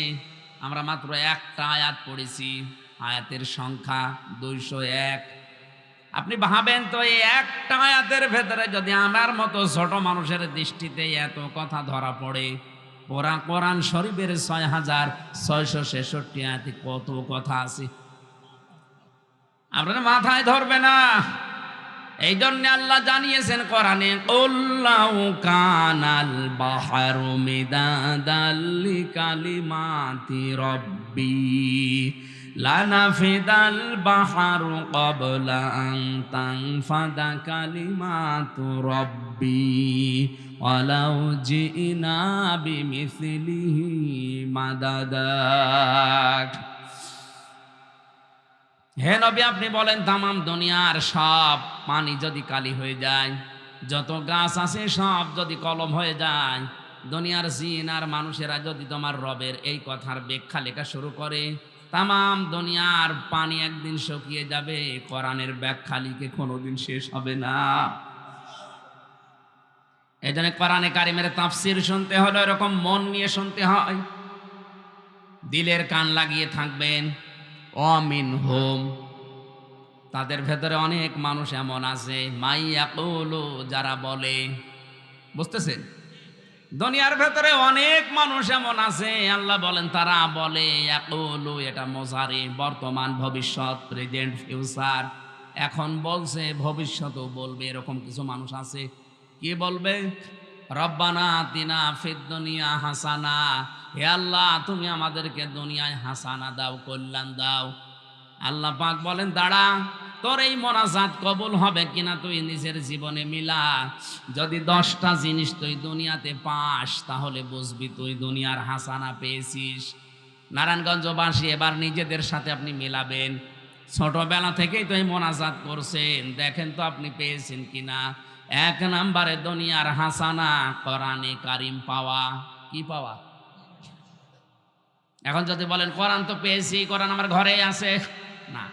আমরা মাত্র একটা আয়াত পড়েছি, আয়াতের সংখ্যা 201। আপনি ভাবেন তো এই একটা আয়াতের ভেতরে যদি আমার মতো ছোট মানুষের দৃষ্টিতে এত কথা ধরা পড়ে, পুরা কোরআন শরীফের 6666 আয়াতে কত কথা আছে আপনার মাথায় ধরবে না। এই জন্য আল্লাহ জানিয়েছেন কোরআনে, কুল্লাউ কানাল বাহরু মিদাদাল লিকালিমাতি রাব্বি লানাফিদাল বাহরু ক্বাবলা আন তানফাদা কালিমাতু রাব্বি ওয়ালাউ জিনা বিমিসলিহি মাদাদা। হে নবী, আপনি বলেন তামাম দুনিয়ার সব পানি যদি কালি হয়ে যায়, যত গাছ আছে সব যদি কলম হয়ে যায়, দুনিয়ার জিন আর মানুষেরা যদি তোমার রবের এই কথার ব্যাখ্যা লেখা শুরু করে, তামাম দুনিয়ার পানি একদিন শুকিয়ে যাবে, কোরআনের ব্যাখ্যা লিখে কোনোদিন শেষ হবে না। এই জন্য কোরআনে কারিমের তাফসীর শুনতে হলে এরকম মন নিয়ে শুনতে হয়, দিলের কান লাগিয়ে থাকবেন। অমিনহুম, তাদের ভেতরে অনেক মানুষ এমন আছে, মাইয়াকুলু, যারা বলে, বুঝতেছেন? দুনিয়ার ভেতরে অনেক মানুষ এমন আছে, আল্লাহ বলেন তারা বলে, ইয়াকুলু, এটা মুজারি, বর্তমান, ভবিষ্যৎ, প্রেজেন্ট, ফিউচার। এখন বলছে, ভবিষ্যতেও বলবে। এরকম কিছু মানুষ আছে। কি বলবে? রব্বানা আতিনা ফিদ দুনিয়া হাসানা, হে আল্লাহ তুমি আমাদেরকে দুনিয়ায় হাসানা দাও, কল্যাণ দাও। আল্লাহ পাক বলেন, দাঁড়া, তোর এই মোনাজাত কবুল হবে কিনা তুই নিজের জীবনে মিলা। যদি 10টা জিনিস তুই দুনিয়াতে পাস, তাহলে বুঝবি তুই দুনিয়ার হাসানা পেয়েছিস। নারায়ণগঞ্জবাসী এবার নিজেদের সাথে আপনি মিলাবেন। ছোটবেলা থেকেই তো এই মোনাজাত করছেন, দেখেন তো আপনি পেয়েছেন কিনা। 1 নম্বরে দুনিয়ার হাসানা, কোরআনে কারিম পাওয়া। কি পাওয়া? এখন যদি বলেন কোরআন তো পেয়েছি, কোরআন আমার ঘরে আছে, না।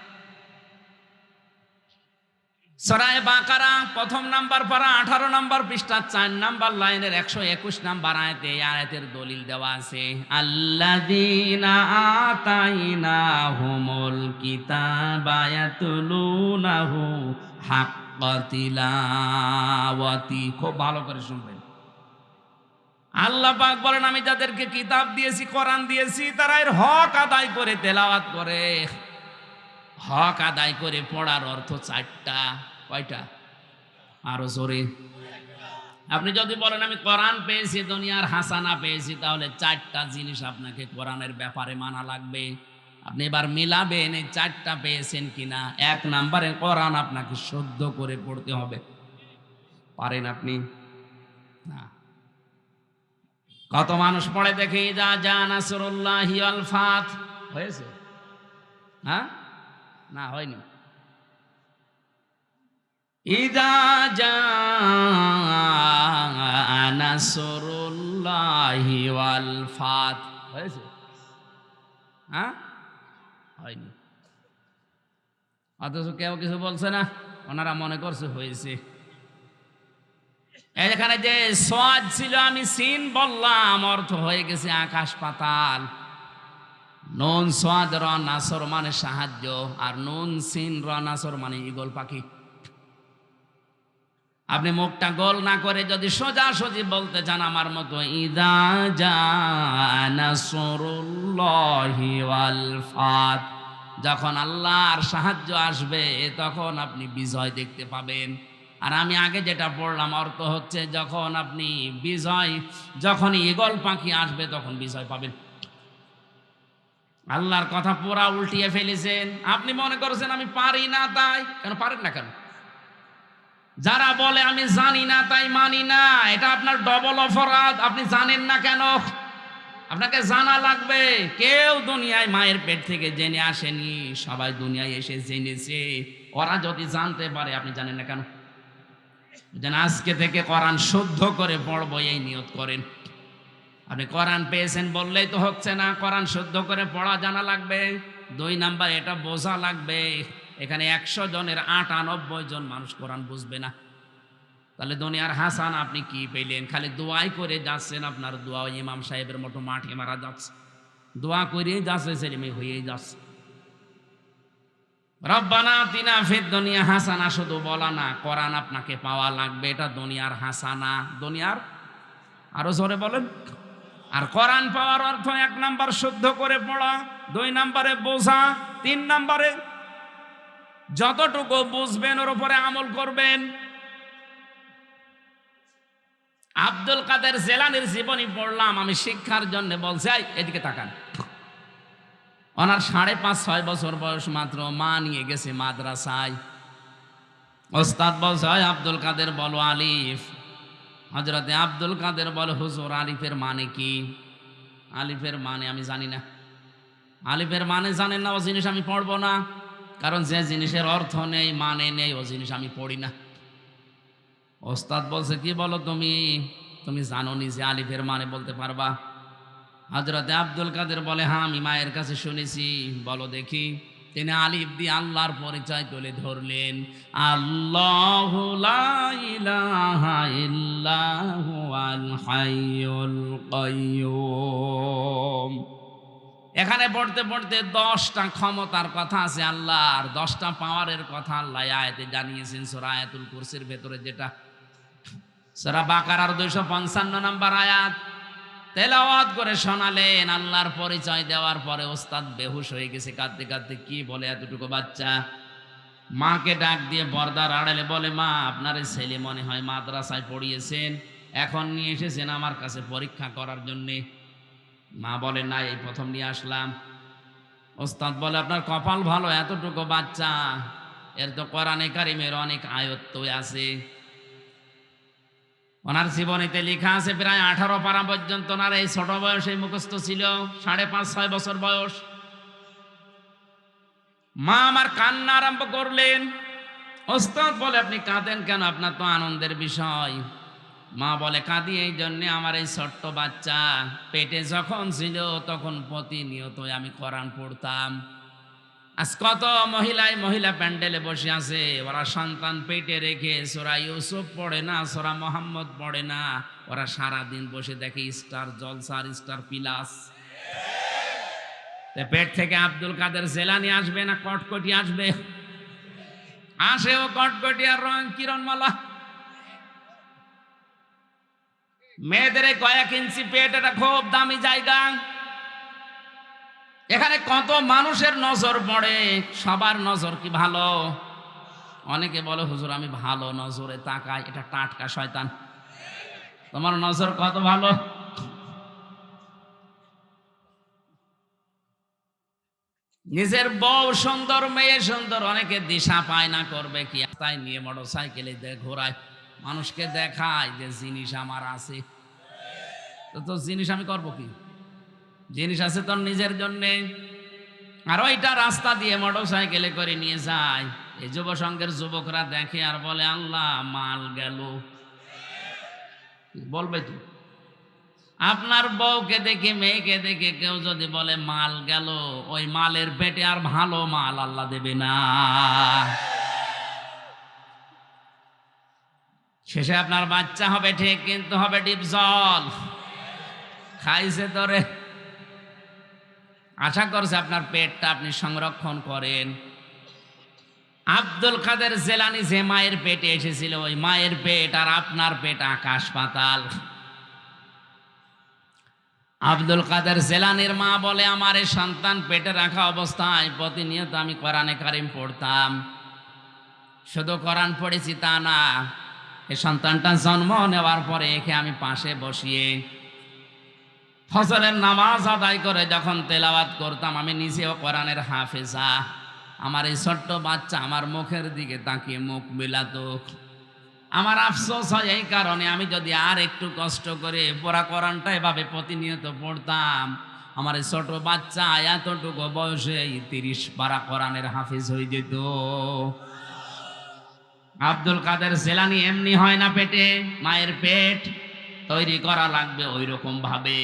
সূরা বাকারা 1 নাম্বার পারা 18 নাম্বার পৃষ্ঠা 4 নাম্বার লাইনের 121 নাম্বার আয়াতে এই আয়াতের দলিল দেওয়া আছে। আল্লাযীনা আতাইনাহুমুল কিতাবা ইয়াতলুনাহু হাক্কা তিলাওয়াতি। খুব ভালো করে শুনবেন। আল্লাহ পাক বলেন, আমি যাদেরকে কিতাব দিয়েছি, কোরআন দিয়েছি, তারা এর হক আদায় করে তেলাওয়াত করে। হক আদায় করে পড়ার অর্থ 4টা। কয়টা? আরো জোরে। আপনি যদি বলেন আমি কোরআন পেয়েছি, দুনিয়ার হাসানা পেয়েছি, তাহলে 4টা জিনিস আপনাকে কোরআনের ব্যাপারে মানা লাগবে। আপনি এবার মিলাবেন এই 4টা পেয়েছেন কিনা। 1 নম্বরে কোরআন আপনাকে শুদ্ধ করে পড়তে হবে। পারেন আপনি? না। কত মানুষ পড়ে দেখে, ইযা জা নাসরুল্লাহি ওয়াল ফাত, হয়েছে? হ্যাঁ, না হয়নি। ইযা জা নাসরুল্লাহি ওয়াল ফাত, হয়েছে? হ্যাঁ, হয়নি। অথচ কেউ কিছু বলছে না, ওনারা মনে করছে হয়েছে। এখানে যে সাদ ছিল, আমি সিন বললাম, অর্থ হয়ে গেছে আকাশ পাতাল। নুন সাদ র নাসর মানে সাহায্য, আর নুন সিন র নাসর মানে ঈগল পাখি। আপনি মুখটা গোল না করে যদি সোজাসুজি বলতে চান আমার মতো, ইদা জাআ নাসরুল্লাহি ওয়াল ফাত, যখন আল্লাহর সাহায্য আসবে তখন আপনি বিজয় দেখতে পাবেন। আর আমি আগে যেটা পড়লাম অর্থ হচ্ছে, যখন আপনি বিজয়, যখন ঈগল পাখি আসবে তখন বিজয় পাবেন। আল্লাহর কথা পুরা উল্টিয়ে ফেলেছেন। আপনি মনে করেছেন আমি পারি না, তাই কেন পারেন না কেন? যারা বলে আমি জানি না তাই মানি না, এটা আপনার ডবল অপরাধ। আপনি জানেন না কেন? আপনাকে জানা লাগবে। কেউ দুনিয়ায় মায়ের পেট থেকে জেনে আসেনি, সবাই দুনিয়ায় এসে জেনেছে। ওরা যদি জানতে পারে, আপনি জানেন না কেন? যেন আজকে থেকে কোরআন শুদ্ধ করে পড়বো এই নিয়ত করেন। আপনি কোরআন পেয়েছেন বললেই তো হচ্ছে না, কোরআন শুদ্ধ করে পড়া জানা লাগবে। 2 নাম্বার, এটা বোঝা লাগবে। এখানে 100 জনের 98 জন মানুষ কোরআন বুঝবে না। তাহলে দুনিয়ার হাসান আপনি কি পেলেন? খালি দোয়াই করে যাচ্ছেন। আপনার দোয়া ওই ইমাম সাহেবের মতো মাঠে মারা যাচ্ছে, দোয়া করেই যাচ্ছে, ছেলে মেয়ে হয়েই যাচ্ছে। রব্বানা আতিনা ফিদ দুনিয়া হাসানা শুধু বলা না, কোরআন আপনাকে পাওয়া লাগবে। এটা দুনিয়ার হাসানা, দুনিয়ার, আরো জোরে বলেন। আর কোরআন পাওয়ার অর্থ 1 নাম্বার শুদ্ধ করে পড়া, 2 নাম্বারে বোঝা, 3 নাম্বারে যতটুকু বুঝবেন ওর উপরে আমল করবেন। আব্দুল কাদের জেলানির জীবনী পড়লাম আমি শিক্ষার জন্য, বলছে এদিকে তাকান। ওনার 5.5-6 বছর বয়স মাত্র, মা নিয়ে গেছে মাদ্রাসায়। ওস্তাদ বলছে আব্দুল কাদের বলো আলিফ। হযরতে আব্দুল কাদের বলে হুজুর আলিফের মানে কি? আলিফের মানে আমি জানি না। আলিফের মানে জানেন না, ও জিনিস আমি পড়বো না। কারণ যে জিনিসের অর্থ নেই, মানে নেই, ও জিনিস আমি পড়ি না। ওস্তাদ বলছে কি বলো তুমি, তুমি জানো নি যে আলিফের মানে বলতে পারবা? হযরতে আব্দুল কাদের বলে হ্যাঁ আমি মায়ের কাছে শুনেছি। বলো দেখি। তিনি আলিফ দিয়ে আল্লাহর পরিচয় তুলে ধরলেন। আল্লাহু লা ইলাহা ইল্লাহু আল হাইয়ুল কাইয়্যুম। এখানে পড়তে পড়তে 10টা ক্ষমতার কথা আছে আল্লাহর, 10টা পাওয়ারের কথা আল্লাহ আয়াতে জানিয়েছেন সূরা আয়াতুল কুরসির ভেতরে, যেটা সূরা বাকারার 255 নম্বর আয়াত তেলাওয়াত করে শোনালেন। আল্লাহর পরিচয় দেওয়ার পরে ওস্তাদ বেহুশ হয়ে গেছে কাঁদতে কাঁদতে। কি বলে এতটুকু বাচ্চা? মাকে ডাক দিয়ে পর্দার আড়ালে বলে, মা আপনার ছেলে মনে হয় মাদ্রাসায় পড়িয়েছেন, এখন নিয়ে এসেছেন আমার কাছে পরীক্ষা করার জন্যে। মা বলে না, এই প্রথম নিয়ে আসলাম। ওস্তাদ বলে আপনার কপাল ভালো, এতটুকু বাচ্চা, এর তো কোরআনে কারিমের অনেক আয়াত আছে। ওনার জীবনীতে লেখা আছে প্রায় 18 পারা পর্যন্ত ওনার এই ছোট বয়সে মুখস্থ ছিল, 5.5-6 বছর বয়স। মা আমার কান্না আরম্ভ করলেন। ওস্তাদ বলে আপনি কাঁদেন কেন? আপনার তো আনন্দের বিষয়। মা বলে কাঁদি এই জন্যে, আমার এই ছোট্ট বাচ্চা পেটে যখন ছিল তখন প্রতিনিয়ত আমি কোরআন পড়তাম। আজ কত মহিলা প্যান্ডেলে বসে আছে, ওরা সন্তান পেটে রেখে সূরা ইউসুফ পড়ে না, সূরা মুহাম্মদ পড়ে না, ওরা সারা দিন বসে দেখে স্টার জলসা আর স্টার প্লাস। পেট থেকে আব্দুল কাদের জেলানি আসবে না কটকটি আসবে? আসে ও কটকটি আর রং কিরণমালা। মেয়েদের 1 ইঞ্চি পেট, এটা খুব দামি জায়গা। এখানে কত মানুষের নজর পড়ে, সবার নজর কি ভালো? অনেকে বলে হুজুর আমি ভালো নজরে তাকাই, এটা টাটকা শয়তান। তোমার নজর কত ভালো? নিজের বউ সুন্দর, মেয়ে সুন্দর, অনেকে দিশা পায় না করবে কি, তাই নিয়ে মোটরসাইকেলে ঘোরায়, মানুষকে দেখায় যে জিনিস আমার আছে। তো জিনিস আমি করব কি? জিনিস আছে তোর নিজের জন্যে। আর ওইটা রাস্তা দিয়ে মোটরসাইকেলে করে নিয়ে যায়। এই যুব সংঘের যুবকরা দেখে আর বলে আল্লাহ মাল গেল। বলবে তো, আপনার বউকে দেখে মেয়েকে দেখে কেউ যদি বলে মাল গেল, ওই মালের পেটে আর ভালো মাল আল্লাহ দেবে না। শেষে আপনার বাচ্চা হবে ঠিক, কিন্তু হবে ডিপ জল। খাইছে তোরে, আশা করছে আপনার পেটটা আপনি সংরক্ষণ করেন। আব্দুল কাদের জেলানি যে মায়ের পেটে এসেছিল, ওই মায়ের পেট আর আপনার পেট আকাশ পাতাল। আব্দুল কাদের জেলানির মা বলে, আমার এই সন্তান পেটে রাখা অবস্থায় প্রতিনিয়ত আমি কোরআনে কারিম পড়তাম। শুধু কোরআন পড়েছি তা না, এই সন্তানটা জন্ম নেওয়ার পরে একে আমি পাশে বসিয়ে ফজরের নামাজ আদায় করে যখন তেলাওয়াত করতাম, আমি নিজেও কোরআনের হাফেজা। আমার এই ছোট্ট বাচ্চা আমার মুখের দিকে তাকিয়ে মুখ মিলাতো। আমার আফসোস হয় এই কারণে, আমি যদি আর একটু কষ্ট করে পড়া কোরআনটা এভাবে প্রতিনিয়ত পড়তাম, আমার এই ছোট বাচ্চা এতটুকু বয়সে 30 পারা কোরআনের হাফেজ হয়ে যেত। আব্দুল কাদের জেলানি এমনি হয় না, পেটে মায়ের পেট তৈরি করা লাগবে ওই রকম ভাবে।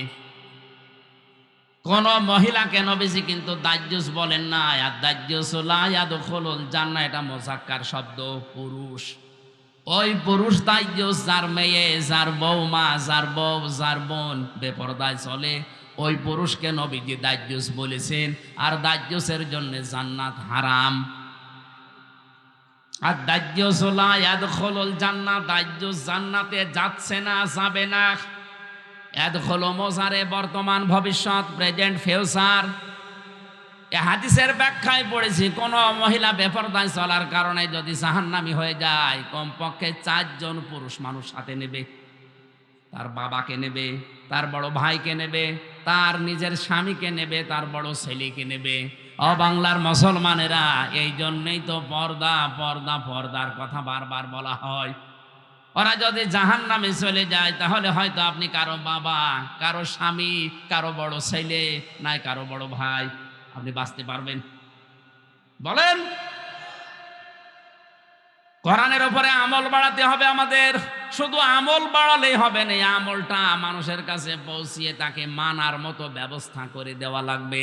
কোন মহিলাকে নবীজি কিন্তু দাজ্জুস বলেন না। আর দাজ্জুস লা ইয়াদখুলুল জান্নাহ, এটা মুযাক্কার শব্দ, পুরুষ। ওই পুরুষ দাজ্জুস যার মেয়ে, যার বৌমা, যার বউ, যার বোন বেপরদায় চলে, ওই পুরুষকে নবীজি দাজ্জুস বলেছেন। আর দাজ্জুসের জন্য জান্নাত হারাম। আর দাজ্জুস লা ইয়াদখুলুল জান্নাহ, দাজ্জুস জান্নাতে যাচ্ছে না, যাবে না। ইয়াদখুলু মোজারে বর্তমান, ভবিষ্যৎ, প্রেজেন্ট, ফিউচার। এই হাদিসের ব্যাখ্যায় পড়েছি, কোন মহিলা বেপরদায় চলার কারণে যদি জাহান্নামী হয়ে যায়, কমপক্ষে 4 জন পুরুষ মানুষ সাথে নেবে। তার বাবাকে নেবে, তার বড় ভাইকে নেবে, তার নিজের স্বামীকে নেবে, তার বড় ছেলেকে নেবে। বাংলার মুসলমানেরা, এই জন্যই তো পর্দা পর্দা পর্দার কথা বারবার বলা হয়। ওরা যদি জাহান্নামে চলে যায়, তাহলে হয়তো আপনি কারো বাবা, কারো স্বামী, কারো বড় ছেলে, নাই কারো বড় ভাই, আপনি বাঁচতে পারবেন? বলেন। কোরআনের উপরে আমল বাড়াতে হবে আমাদের। শুধু আমল বাড়ালেই হবে না, এই আমলটা মানুষের কাছে পৌঁছিয়ে তাকে মানার মতো ব্যবস্থা করে দেওয়া লাগবে।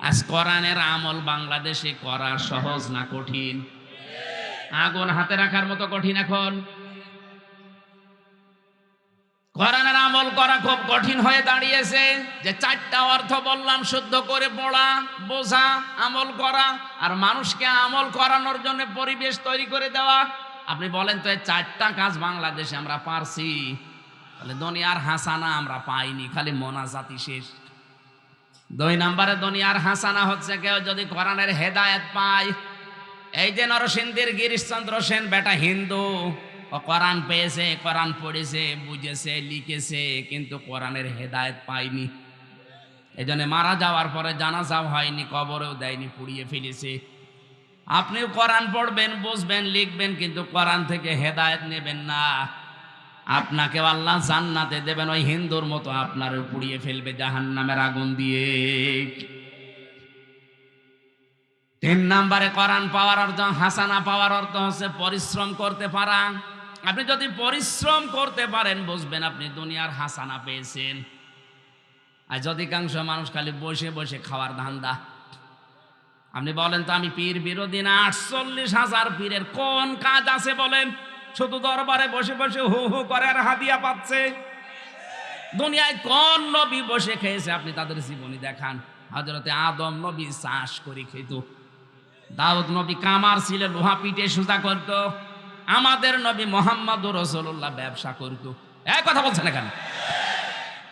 আজ কোরআনের আমল বাংলাদেশে করা সহজ না কঠিন? আগুন হাতে রাখার মতো কঠিন। এখন কোরআনের আমল করা খুব কঠিন হয়ে দাঁড়িয়েছে। যে 4টা অর্থ বললাম, শুদ্ধ করে পড়া, বোঝা, আমল করা, আর মানুষকে আমল করানোর জন্য পরিবেশ তৈরি করে দেওয়া। আপনি বলেন তো, এই 4টা কাজ বাংলাদেশে আমরা পারছি? তাহলে দুনিয়ার হাসানা আমরা পাইনি, খালি মোনাজাতি শেষ। 2 নম্বরে দুনিয়ার হাসানা হচ্ছে কেউ যদি কোরআনের হেদায়েত পায়। এই যে নরসিংদীর গিরিশচন্দ্র সেন, বেটা হিন্দু, ও কোরআন পেয়েছে, কোরআন পড়েছে, বুঝেছে, লিখেছে, কিন্তু কোরআনের হেদায়েত পায়নি। এই জন্য মারা যাওয়ার পরে জানাজাও হয়নি, কবরেও দেয়নি, পুড়িয়ে ফেলেছে। আপনিও কোরআন পড়বেন, বুঝবেন, লিখবেন, কিন্তু কোরআন থেকে হেদায়েত নেবেন না, আপনাকেও আল্লাহ জান্নাতে দেবেন ওই হিন্দুর মতো, আপনারও পুড়িয়ে ফেলবে জাহান্নামের আগুন দিয়ে। 3 নম্বরে কোরআন পাওয়ার অর্থ, হাসানা পাওয়ার অর্থ হচ্ছে পরিশ্রম করতে পারা। আপনি যদি পরিশ্রম করতে পারেন, বুঝবেন আপনি দুনিয়ার হাসানা পেয়েছেন। আর অধিকাংশ মানুষ খালি বসে বসে খাওয়ার ধান্দা। আপনি বলেন তো, আমি পীর বিরোধী না। 48,000 পীরের কোন কাজ আছে বলেন? শুধু দরবারে বসে বসে হু হু করে আর হাদিয়া পাচ্ছে। দুনিয়ায় কোন নবী বসে খেয়েছে? আপনি তাদের জীবনী দেখান। হযরতে আদম নবী চাষ করে খেত, দাউদ নবী কামার ছিল, লোহা পিটে সোজা করত, আমাদের নবী মুহাম্মদুর রাসূলুল্লাহ ব্যবসা করত। এই কথা বলছেন না কেন?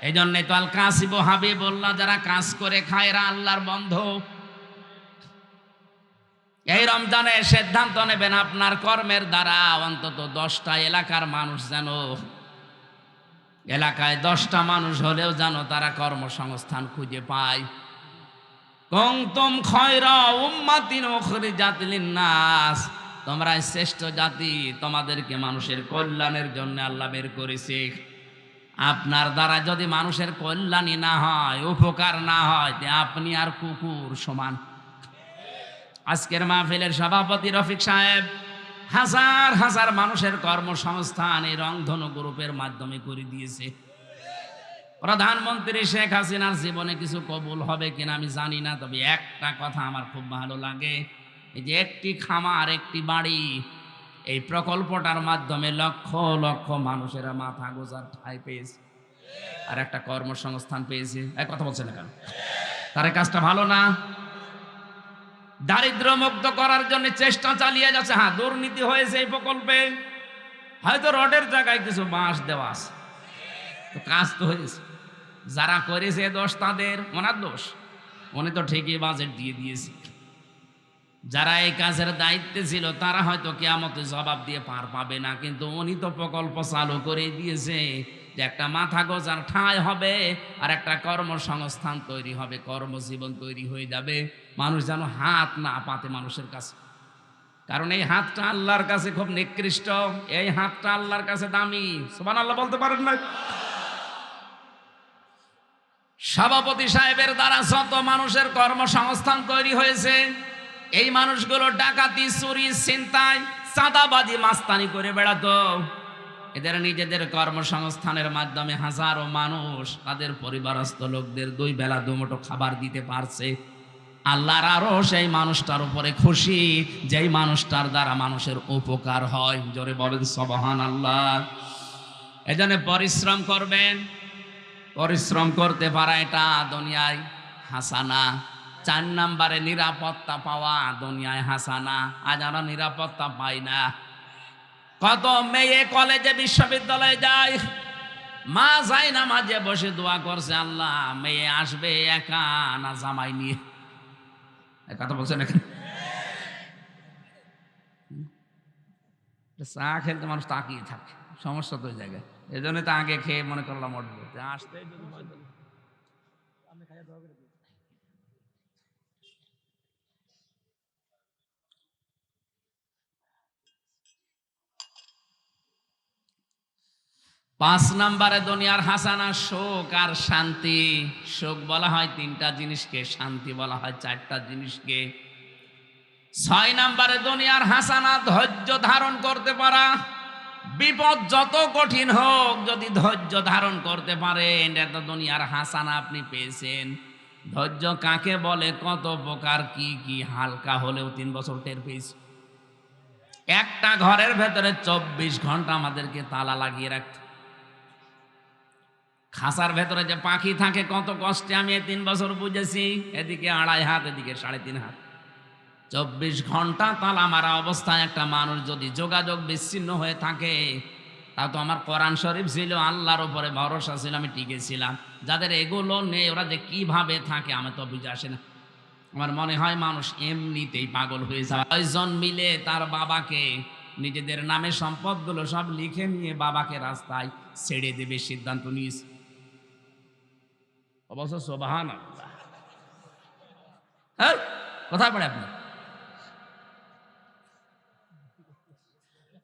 এই জন্যই তো আল কাসিব হাবিবুল্লাহ, যারা কাজ করে খায় এরা আল্লাহর বন্ধু। এই রমজানে সিদ্ধান্ত নেবেন, আপনার কর্মের দ্বারা অন্তত 10টা এলাকার মানুষ যেন, এলাকায় 10টা মানুষ হলেও যেন তারা কর্মসংস্থান খুঁজে পায়। কুনতুম খায়রা উম্মাতিন উখরিজাত লিন-নাস, তোমরা শ্রেষ্ঠ জাতি, তোমাদেরকে মানুষের কল্যাণের জন্য আল্লাহ বের করেছে। আপনার দ্বারা যদি মানুষের কল্যাণই না হয়, উপকার না হয়, তে আপনি আর কুকুর সমান। আজকের মাহফিলের সভাপতি রফিক সাহেব হাজার হাজার মানুষের কর্মসংস্থান এই রংধনু গ্রুপের মাধ্যমে করে দিয়েছে। প্রধানমন্ত্রী শেখ হাসিনার জীবনে কিছু কবুল হবে কিনা আমি জানি না, তবে একটা কথা আমার খুব ভালো লাগে, এই যে একটি খামার, একটি বাড়ি, এই প্রকল্পটার মাধ্যমে লক্ষ লক্ষ মানুষেরা মাথা গোজার ঠাঁই পেয়েছে, আর একটা কর্মসংস্থান পেয়েছে। এক কথা বলছে না কেন? তার কাজটা ভালো না? দারিদ্র মুক্ত করার জন্য চেষ্টা চালিয়ে যাচ্ছে। হ্যাঁ, দুর্নীতি হয়েছে এই প্রকল্পে, হয়তো রডের জায়গায় কিছু বাঁশ দেওয়া আছে, তো কাজ তো হয়েছে। যারা করেছে দোষ তাদের, ওনার দোষ, উনি তো ঠিকই বাজেট দিয়ে দিয়েছে। যারা এই কাজের দায়িত্বে ছিল তারা হয়তো কিয়ামতে জবাব দিয়ে পার পাবে না, কিন্তু উনি তো প্রকল্প চালু করে দিয়েছে যে একটা মাথা গোজার ঠাঁই হবে আর একটা কর্মসংস্থান তৈরি হবে, কর্মজীবন তৈরি হয়ে যাবে। মানুষ যেন হাত না পাতে মানুষের কাছে, কারণ এই হাতটা আল্লাহর কাছে খুব নিকৃষ্ট, এই হাতটা আল্লাহর কাছে দামি। সুবহানাল্লাহ বলতে পারেন না? সভাপতি সাহেবের দ্বারা যত মানুষের কর্মসংস্থান তৈরি হয়েছে, এই মানুষগুলো ডাকাতি, চুরি, ছিনতাই, চাঁদাবাজি, মাস্তানি করে বেড়াতো। এদের নিজেদের কর্মসংস্থানের মাধ্যমে হাজারো মানুষ তাদের পরিবারস্থ লোকদের 2 বেলা 2 মুঠো খাবার দিতে পারছে। আল্লাহর আরো সেই মানুষটার উপরে খুশি যেই মানুষটার দ্বারা মানুষের উপকার হয়। জোরে বলেন সুবহানাল্লাহ। এজন্য পরিশ্রম করবেন, পরিশ্রম করতে পারা এটা দুনিয়ায় হাসানা। 4 নম্বরে নিরাপত্তা পাওয়া দুনিয়ায় হাসানা। আজ আমরা নিরাপত্তা পাই না। কত মেয়ে কলেজে বিশ্ববিদ্যালয়ে যায়, মা যায় না, মাঝে বসে দোয়া করছে, আল্লাহ মেয়ে আসবে একা না জামাই নিয়ে। কথা বলছেন এখানে? চা খেলতে মানুষ তাকিয়ে থাকে, সমস্যা তো ওই জায়গায়। এই জন্য তো আগে খেয়ে মনে করলাম উঠবো, আসতে যদি 5 নম্বরে দুনিয়ার হাসানা সুখ আর শান্তি। সুখ বলা হয় 3টা জিনিসকে, শান্তি বলা হয় 4টা জিনিসকে। 6 নম্বরে দুনিয়ার হাসানা ধৈর্য ধারণ করতে পারা। বিপদ যত কঠিন হোক যদি ধৈর্য ধারণ করতে পারেন, এটা দুনিয়ার হাসানা আপনি পেয়েছেন। ধৈর্য কাকে বলে, কত প্রকার, কি কি, হালকা হলেও 3 বছর টের পেয়েছি। একটা ঘরের ভেতরে 24 ঘন্টা আমাদেরকে তালা লাগিয়ে রাখতে। খাঁচার ভেতরে যে পাখি থাকে কত কষ্টে আমি এই 3 বছর বুঝেছি। এদিকে 2.5 হাত, এদিকে 3.5 হাত, 24 ঘন্টা তালা মারা অবস্থায় একটা মানুষ যদি যোগাযোগ বিচ্ছিন্ন হয়ে থাকে, তা তো আমার কোরআন শরীফ ছিল, আল্লাহর উপরে ভরসা ছিল, আমি টিকেছিলাম। যাদের এগুলো নেই ওরা যে কিভাবে থাকে আমি তো বুঝে আসে না। আমার মনে হয় মানুষ এমনিতেই পাগল হয়ে যায়। 6 জন মিলে তার বাবাকে নিজেদের নামে সম্পদগুলো সব লিখে নিয়ে বাবাকে রাস্তায় ছেড়ে দেবে সিদ্ধান্ত নিয়েছে। অবশ্য সুবহানাল্লাহ। হ্যাঁ, কোথায় পড়ে আপনি?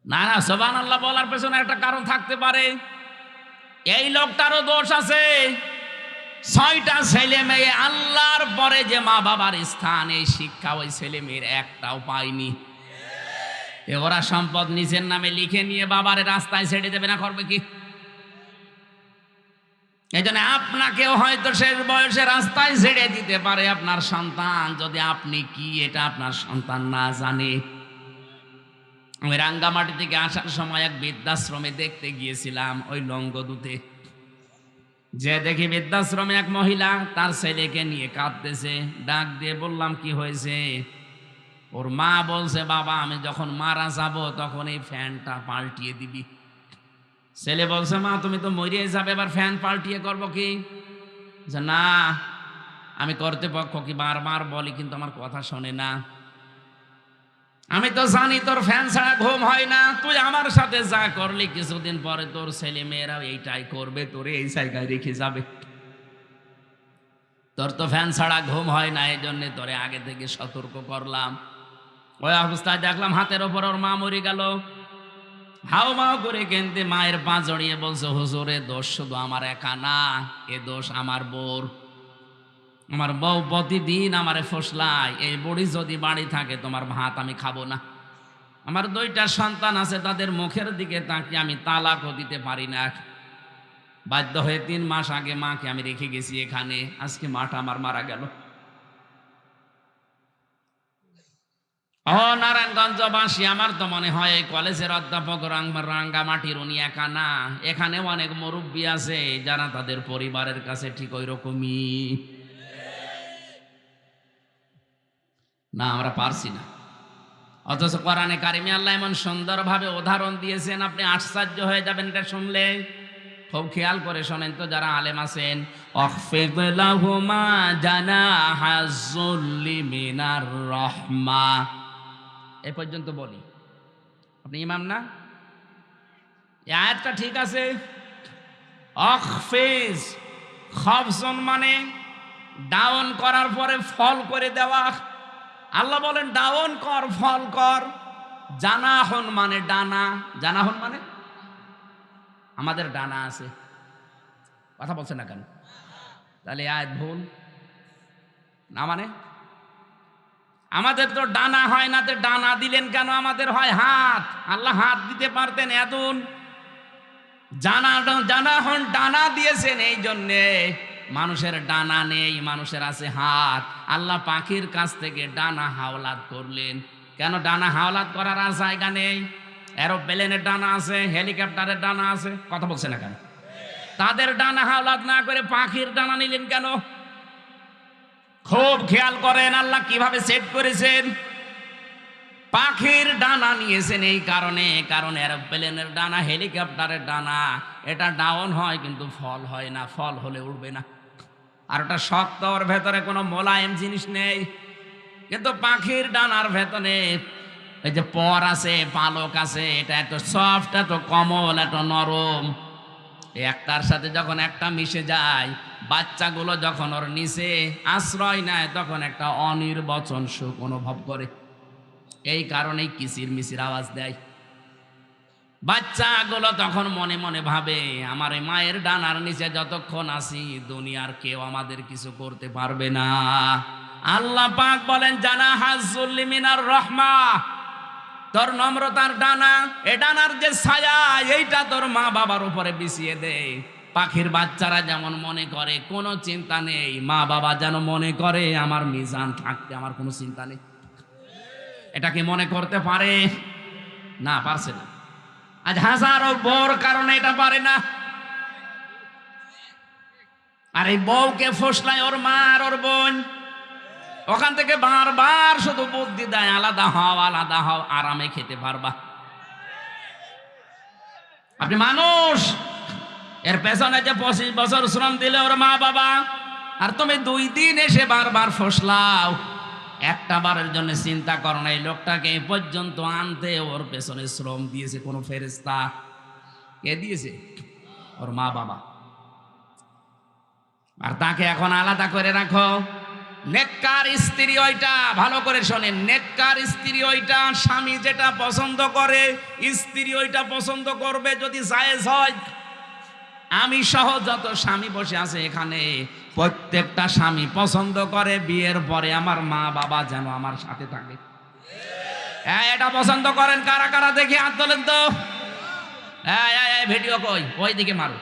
না না, সুবহানাল্লাহ বলার পেছনে একটা কারণ থাকতে পারে। এই লোকটারও দোষ আছে। 6টা ছেলে মেয়ে, আল্লাহর পরে যে মা বাবার স্থান, এই শিক্ষা ওই ছেলে মেয়ের একটাও পায়নি। ওরা সম্পদ নিজের নামে লিখে নিয়ে বাবার রাস্তায় ছেড়ে দেবে না, করবে কি? এই জন্য আপনাকেও হয়তো শেষ বয়সে রাস্তায় ছেড়ে দিতে পারে আপনার সন্তান, যদি আপনি কি এটা আপনার সন্তান না জানে। আমি রাঙ্গামাটি থেকে আসার সময় এক বৃদ্ধাশ্রমে দেখতে গিয়েছিলাম, ওই লঙ্গদুতে। যে দেখি বৃদ্ধাশ্রমে এক মহিলা তার ছেলেকে নিয়ে কাঁদতেছে। ডাক দিয়ে বললাম, কি হয়েছে? ওর মা বলছে, বাবা আমি যখন মারা যাব তখন এই ফ্যানটা পাল্টিয়ে দিবি। ছেলে বলছে, মা তুমি তো মরে যাবে, এবার ফ্যান পাল্টিয়ে করবো কি? যে না, আমি কর্তৃপক্ষ কি বারবার বলি কিন্তু আমার কথা শোনে না। আমি তো জানি তোর ফ্যান ছাড়া ঘুম হয় না, তুই আমার সাথে যা করলি কিছুদিন পরে তোর ছেলে মেয়েরাও এইটাই করবে, তোরে এই জায়গায় রেখে যাবে। তোর তো ফ্যান ছাড়া ঘুম হয় না, এই জন্য তোরে আগে থেকে সতর্ক করলাম। ওই অবস্থায় দেখলাম হাতের ওপর ওর মা মরে গেল। হাও মাও করে কেনতে মায়ের পা জড়িয়ে বলছে, হুজুর এ দোষ শুধু আমার একা না, এ দোষ আমার বউর। আমার বউ প্রতিদিন আমারে ফসলায়, এই বুড়ি যদি বাড়ি থাকে তোমার ভাত আমি খাবো না। আমার 2টা সন্তান আছে, তাদের মুখের দিকে তাকিয়ে আমি তালাকও দিতে পারি না। বাধ্য হয়ে 3 মাস আগে মাকে আমি রেখে গেছি এখানে। আজকে মাটা আমার মারা গেল। ও নারায়ণগঞ্জবাসী, আমার তো মনে হয় এই কলেজের অধ্যাপক রাঙ্গামাটির উনি একা না, এখানে অনেক মুরব্বী আছে যারা তাদের পরিবারের কাছে ঠিক ওই রকমই। না, আমরা পারছি না। অথচ কোরআনে কারিমে আল্লাহ এমন সুন্দরভাবে উদাহরণ দিয়েছেন, আপনি আশ্চর্য হয়ে যাবেন এটা শুনলে। খুব খেয়াল করে শোনেন তো যারা আলেম আছেন। অখফিদ লাহুমা জানাহাজ যুল্লি মিনার রাহমা, এ পর্যন্ত বলি। আপনি ইমাম না? এই আয়াতটা ঠিক আছে। অখফিজ, খফজন মানে ডাউন করার পরে ফল করে দেওয়া। আল্লাহ বলেন ডাউন কর, ফল কর। জানাহন মানে ডানা। জানাহন মানে আমাদের ডানা আছে। কথা বলছে না কেন? তাহলে আয়াত ভুল না? মানে আমাদের তো ডানা হয় না, তো ডানা দিলেন কেন? আমাদের হয় হাত। আল্লাহ হাত দিতে পারতেন এদুন। জানা হন ডানা দিয়েছেন, এই জন্যে মানুষের ডানা নেই, মানুষের আছে হাত। আল্লাহ পাখির কাছ থেকে ডানা হাওলাত করলেন। কেন? ডানা হাওলাত করার আর জায়গা নেই। এরোপ্লেনের ডানা আছে, হেলিকপ্টারের ডানা আছে। কথা বলছে না কেন? তাদের ডানা হাওলাত না করে পাখির ডানা নিলেন কেন? খুব খেয়াল করেন আল্লাহ কিভাবে সেট করেছেন। পাখির ডানা নিয়েছেন এই কারণে, কারণ এরোপ্লেনের ডানা, হেলিকপ্টারের ডানা, এটা ডাউন হয় কিন্তু ফল হয় না। ফল হলে উড়বে না। আর ওটা শক্ত, ওর ভেতরে কোনো মোলায়েম জিনিস নেই। কিন্তু পাখির ডানার ভেতরে এই যে পর আছে, পালক আছে, এটা এত সফট, এত কোমল, এত নরম। একটার সাথে যখন একটা মিশে যায়, বাচ্চাগুলো যখন ওর নিচে আশ্রয় নেয়, তখন একটা অনির্বচন সুখ অনুভব করে। এই কারণেই কিচির মিচির আওয়াজ দেয়। বাচ্চাগুলো তখন মনে মনে ভাবে, আমার এই মায়ের ডানার নিচে যতক্ষণ আছি, দুনিয়ার কেউ আমাদের কিছু করতে পারবে না। আল্লাহ পাক বলেন জানাহাজ যুল্লি মিনার রাহমা, তোর নম্রতার ডানা, এ ডানার যে ছায়া, এইটা তোর মা বাবার উপরে বিছিয়ে দে। পাখির বাচ্চারা যেমন মনে করে কোনো চিন্তা নেই, মা বাবা যেন মনে করে আমার মিজান থাকতে আমার কোনো চিন্তা নেই। এটা কি মনে করতে পারে? না, পারছে না। আজ হাজারো বউর কারণে এটা পারে না। আর এই বউকে ফসলায় ওর মা আর ওর বোন। ওখান থেকে বারবার শুধু বুদ্ধি দেয়, আলাদা হও, আলাদা হও, আরামে খেতে পারবা। আপনি মানুষ, এর পেছনে যে 25 বছর শ্রম দিলে ওর মা বাবা, আর তুমি 2 দিন এসে বারবার ফসলাও। একটা বারের জন্য চিন্তা করো না, এই লোকটাকে এই পর্যন্ত আনতে ওর পেছনে শ্রম দিয়েছে কোন ফেরেশতা? কে দিয়েছে? ওর মা বাবা। আর তাকে এখন আলাদা করে রাখো। নেককার স্ত্রী ওইটা, ভালো করে শোনেন, নেককার স্ত্রী ওইটা, স্বামী যেটা পছন্দ করে স্ত্রী ওইটা পছন্দ করবে, যদি জায়েজ হয়। আমি সহ যত স্বামী বসে আছে এখানে, প্রত্যেকটা স্বামী পছন্দ করে বিয়ের পরে আমার মা বাবা যেন আমার সাথে থাকে। এটা পছন্দ করেন কারা কারা? দেখি হাত তোলেন তো। ভিডিও কই? ওই দিকে মারো।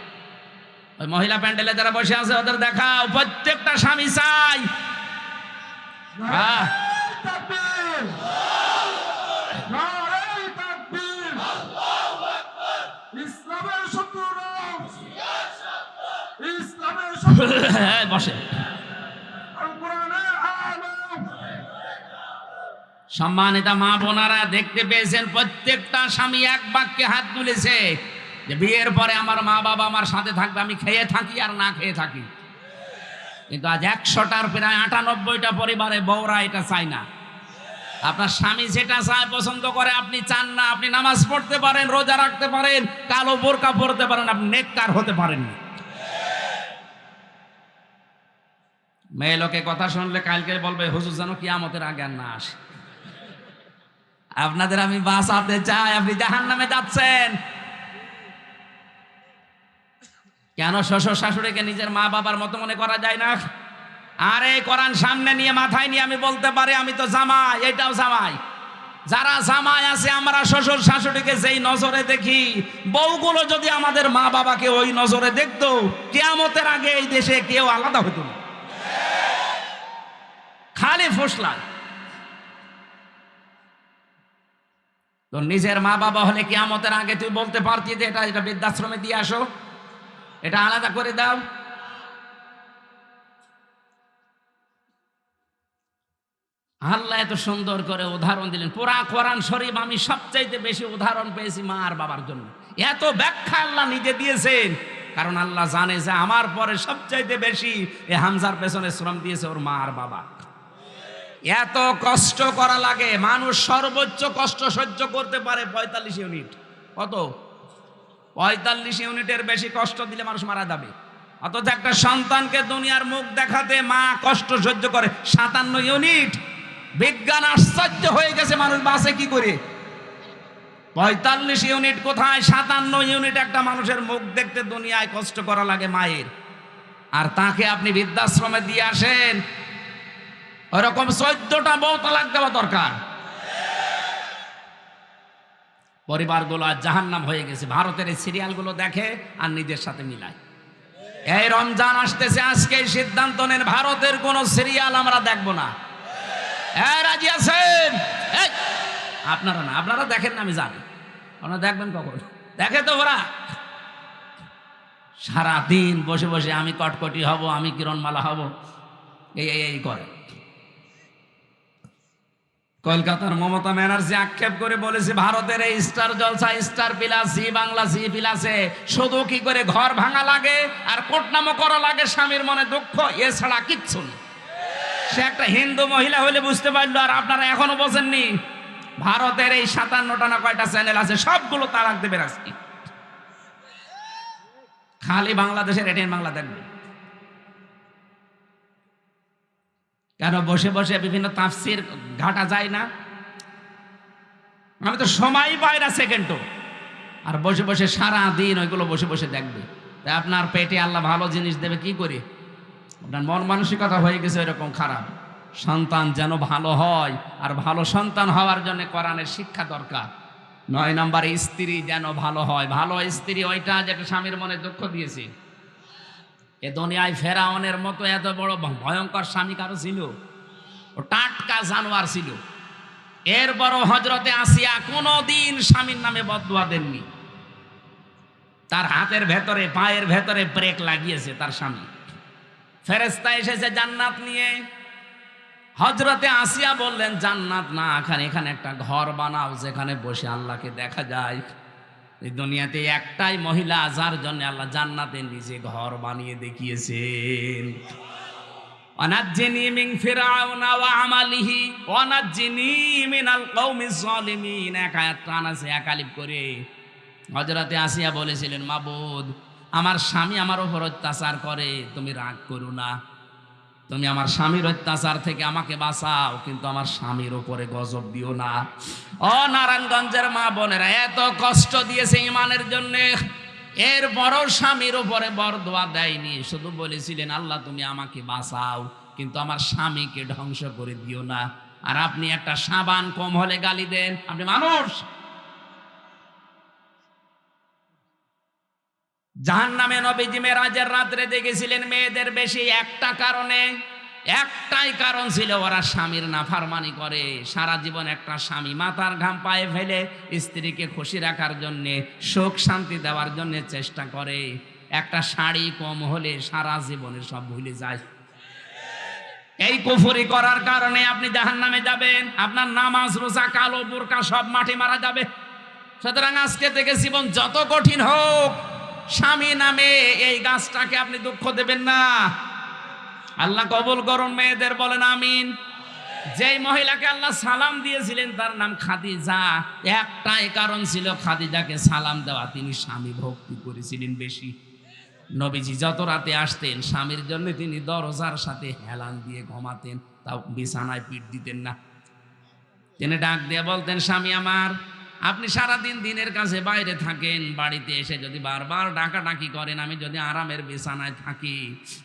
ওই মহিলা প্যান্ডেলে যারা বসে আছে ওদের দেখাও। প্রত্যেকটা স্বামী চাই। বসে। সম্মানিতা মা বোনারা, দেখতে পেয়েছেন প্রত্যেকটা স্বামী এক বাক্যে হাত তুলেছে যে বিয়ের পরে আমার মা বাবা আমার সাথে থাকবে, আমি খেয়ে থাকি আর না খেয়ে থাকি। কিন্তু আজ 100টার প্রায় 98টা পরিবারে বউরা এটা চায় না। আপনার স্বামী যেটা চায়, পছন্দ করে, আপনি চান না। আপনি নামাজ পড়তে পারেন, রোজা রাখতে পারেন, কালো বোরকা পরতে পারেন, আপনি নেককার হতে পারেন না। মেয়ে লোকে কথা শুনলে কালকে বলবে হুজুর যেন কিয়ামতের আগে আর না আসে। আপনাদের আমি বাঁচাতে চাই, আপনি জাহান্নামে যাচ্ছেন। কেন শ্বশুর শাশুড়িকে নিজের মা বাবার মতো মনে করা যায় না? আরে কোরআন সামনে নিয়ে, মাথায় নিয়ে আমি বলতে পারি আমি তো জামাই, এটাও জামাই। যারা জামাই আছে আমরা শ্বশুর শাশুড়িকে যেই নজরে দেখি, বউগুলো যদি আমাদের মা বাবাকে ওই নজরে দেখতো, কিয়ামতের আগে এই দেশে কেউ আলাদা হতো না। খালি ফসলা। তো নিজের মা বাবা হলে কিয়ামতের আগে তুই বলতে পারতি যে এটা বৃদ্ধাশ্রমে দিয়ে আসো, এটা আলাদা করে দাও। আল্লাহ এত সুন্দর করে উদাহরণ দিলেন। পুরা কোরআন শরীফ আমি সবচাইতে বেশি উদাহরণ পেয়েছি মা আর বাবার জন্য। এত ব্যাখ্যা আল্লাহ নিজে দিয়েছেন, কারণ আল্লাহ জানে যে আমার পরে সবচাইতে বেশি এ হামজার পেছনে শ্রম দিয়েছে ওর মা আর বাবা। এত কষ্ট করা লাগে, মানুষ সর্বোচ্চ কষ্ট সহ্য করতে পারে 45 ইউনিট। কত? 45 ইউনিটের বেশি কষ্ট দিলে মানুষ মারা যাবে। অথচ একটা সন্তানকে দুনিয়ার মুখ দেখাতে মা কষ্ট সহ্য করে 57 ইউনিট। বিজ্ঞান আশ্চর্য হয়ে গেছে, মানুষ বাঁচে কি করে? 45 ইউনিট কোথায়, 57 ইউনিট একটা মানুষের মুখ দেখতে দুনিয়ায় কষ্ট করা লাগে মায়ের। আর তাকে আপনি বৃদ্ধাশ্রমে দিয়ে আসেন, ওরকম 14টা বউ তালাক দেওয়া দরকার। পরিবারগুলো আজ জাহান্নাম হয়ে গেছে। ভারতের এই সিরিয়ালগুলো দেখে আর নিজের সাথে মিলায়। এই রমজান আসতেছে, আজকে সিদ্ধান্ত নেন ভারতের কোন সিরিয়াল আমরা দেখব না। রাজি আছেন? আপনারা না, আপনারা দেখেন না আমি জানি, আপনারা দেখবেন কখন? দেখে তো ওরা সারাদিন বসে বসে আমি কটকটি হব, আমি কিরণমালা হব, এই করে। কলকাতার মমতা ব্যানার্জি আক্ষেপ করে বলেছে ভারতের এই স্টার জলসা, স্টার প্লাস, জি বাংলা, জি প্লাসে শুধু কি করে ঘর ভাঙা লাগে আর কোটনামো করা লাগে, স্বামীর মনে দুঃখ, এছাড়া কিচ্ছু নেই। সে একটা হিন্দু মহিলা হলে বুঝতে পারলো, আর আপনারা এখনো বোঝেননি। ভারতের এই 57টা না কয়টা চ্যানেল আছে, সবগুলো তালাক দেবে আজকে। খালি বাংলাদেশের এটিএন বাংলা দেখবে। কেন? বসে বসে বিভিন্ন তাফসির ঘাটা যায় না? আমি তো সময় পাই না সেকেন্ডও, আর বসে বসে সারা দিন ওইগুলো বসে বসে দেখবে। তাই আপনার পেটে আল্লাহ ভালো জিনিস দেবে কি করে? আপনার মন মানসিকতা হয়ে গেছে এরকম খারাপ। সন্তান যেন ভালো হয়, আর ভালো সন্তান হওয়ার জন্য কোরআনের শিক্ষা দরকার। 9 নম্বরে স্ত্রী যেন ভালো হয়। ভালো স্ত্রী ওইটা যেটা স্বামীর মনে দুঃখ দিয়েছে। এ দুনিয়ায় ফেরাউনের মতো এত বড় ভয়ঙ্কর স্বামী কারো ছিল? ও টাটকা জানোয়ার ছিল। এরপরও হযরতে আসিয়া কোনোদিন স্বামীর নামে বদদুয়া দেননি। তার হাতের ভেতরে পায়ের ভেতরে ব্রেক লাগিয়েছে তার স্বামী। ফেরেশতা এসেছে জান্নাত নিয়ে। হযরতে আসিয়া বললেন, জান্নাত না, এখানে একটা ঘর বানাও যেখানে বসে আল্লাহকে দেখা যায়। এই দুনিয়াতে একটাই মহিলা যার জন্য আল্লাহ জান্নাতে নিজে ঘর বানিয়ে দেখিয়েছেন। ওয়ানাজ্জিনি মিন ফিরআউনা ওয়া আমালিহি ওয়ানাজ্জিনি মিনাল কওমিজ জালিমিন। এক আয়াত টান আছে একালিপ করে। হযরতে আসিয়া বলেছিলেন, মাবুদ, আমার স্বামী আমার উপর অত্যাচার করে, তুমি রাগ করো না। তুমি আমার স্বামীর অত্যাচার থেকে আমাকে বাঁচাও, কিন্তু আমার স্বামীর উপরে গজব দিও না। ও নারায়ণগঞ্জের মা বোনেরা, এত কষ্ট দিয়েছে ইমানের জন্য, এরপরও স্বামীর উপরে বরদোয়া দেয়নি। শুধু বলেছিলেন, আল্লাহ তুমি আমাকে বাঁচাও, কিন্তু আমার স্বামীকে ধ্বংস করে দিও না। আর আপনি একটা সাবান কম হলে গালি দেন। আপনি মানুষ? জাহান্নামে নবীজি মেরাজের রাত্রে দেখেছিলেন মেয়েদের বেশি একটা কারণে। একটাই কারণ ছিল, ওরা স্বামীর নাফরমানি করে। সারা জীবন একটা স্বামী মাথার ঘাম পায়ে ফেলে স্ত্রীকে খুশি রাখার জন্য, সুখ শান্তি দেওয়ার জন্য চেষ্টা করে। একটা শাড়ি কম হলে সারা জীবনে সব ভুলে যায়। এই কুফরি করার কারণে আপনি জাহান্নামে যাবেন। আপনার নামাজ, রোজা, কালো বোরকা সব মাটি মারা যাবে। সুতরাং আজকে থেকে জীবন যত কঠিন হোক, স্বামী নামে এই গাছটাকে আপনি দুঃখ দেবেন না। আল্লাহ কবুল করুন। মেয়েদের বলেন আমিন। যেই মহিলাকে আল্লাহ সালাম দিয়েছিলেন তার নাম খাদিজা। একটাই কারণ ছিল খাদিজাকে সালাম দেওয়া, তিনি স্বামী ভক্তি করেছিলেন বেশি। নবীজি যত রাতে আসতেন স্বামীর জন্য তিনি দরজার সাথে হেলান দিয়ে ঘুমাতেন, তাও বিছানায় পিঠ দিতেন না। তিনি ডাক দিয়ে বলতেন, স্বামী আমার, আপনি সারাদিন দিনের কাছে বাইরে থাকেন, বাড়িতে এসে যদি বারবার ডাকাডাকি করেন, আমি যদি আরামের বিছানায় থাকি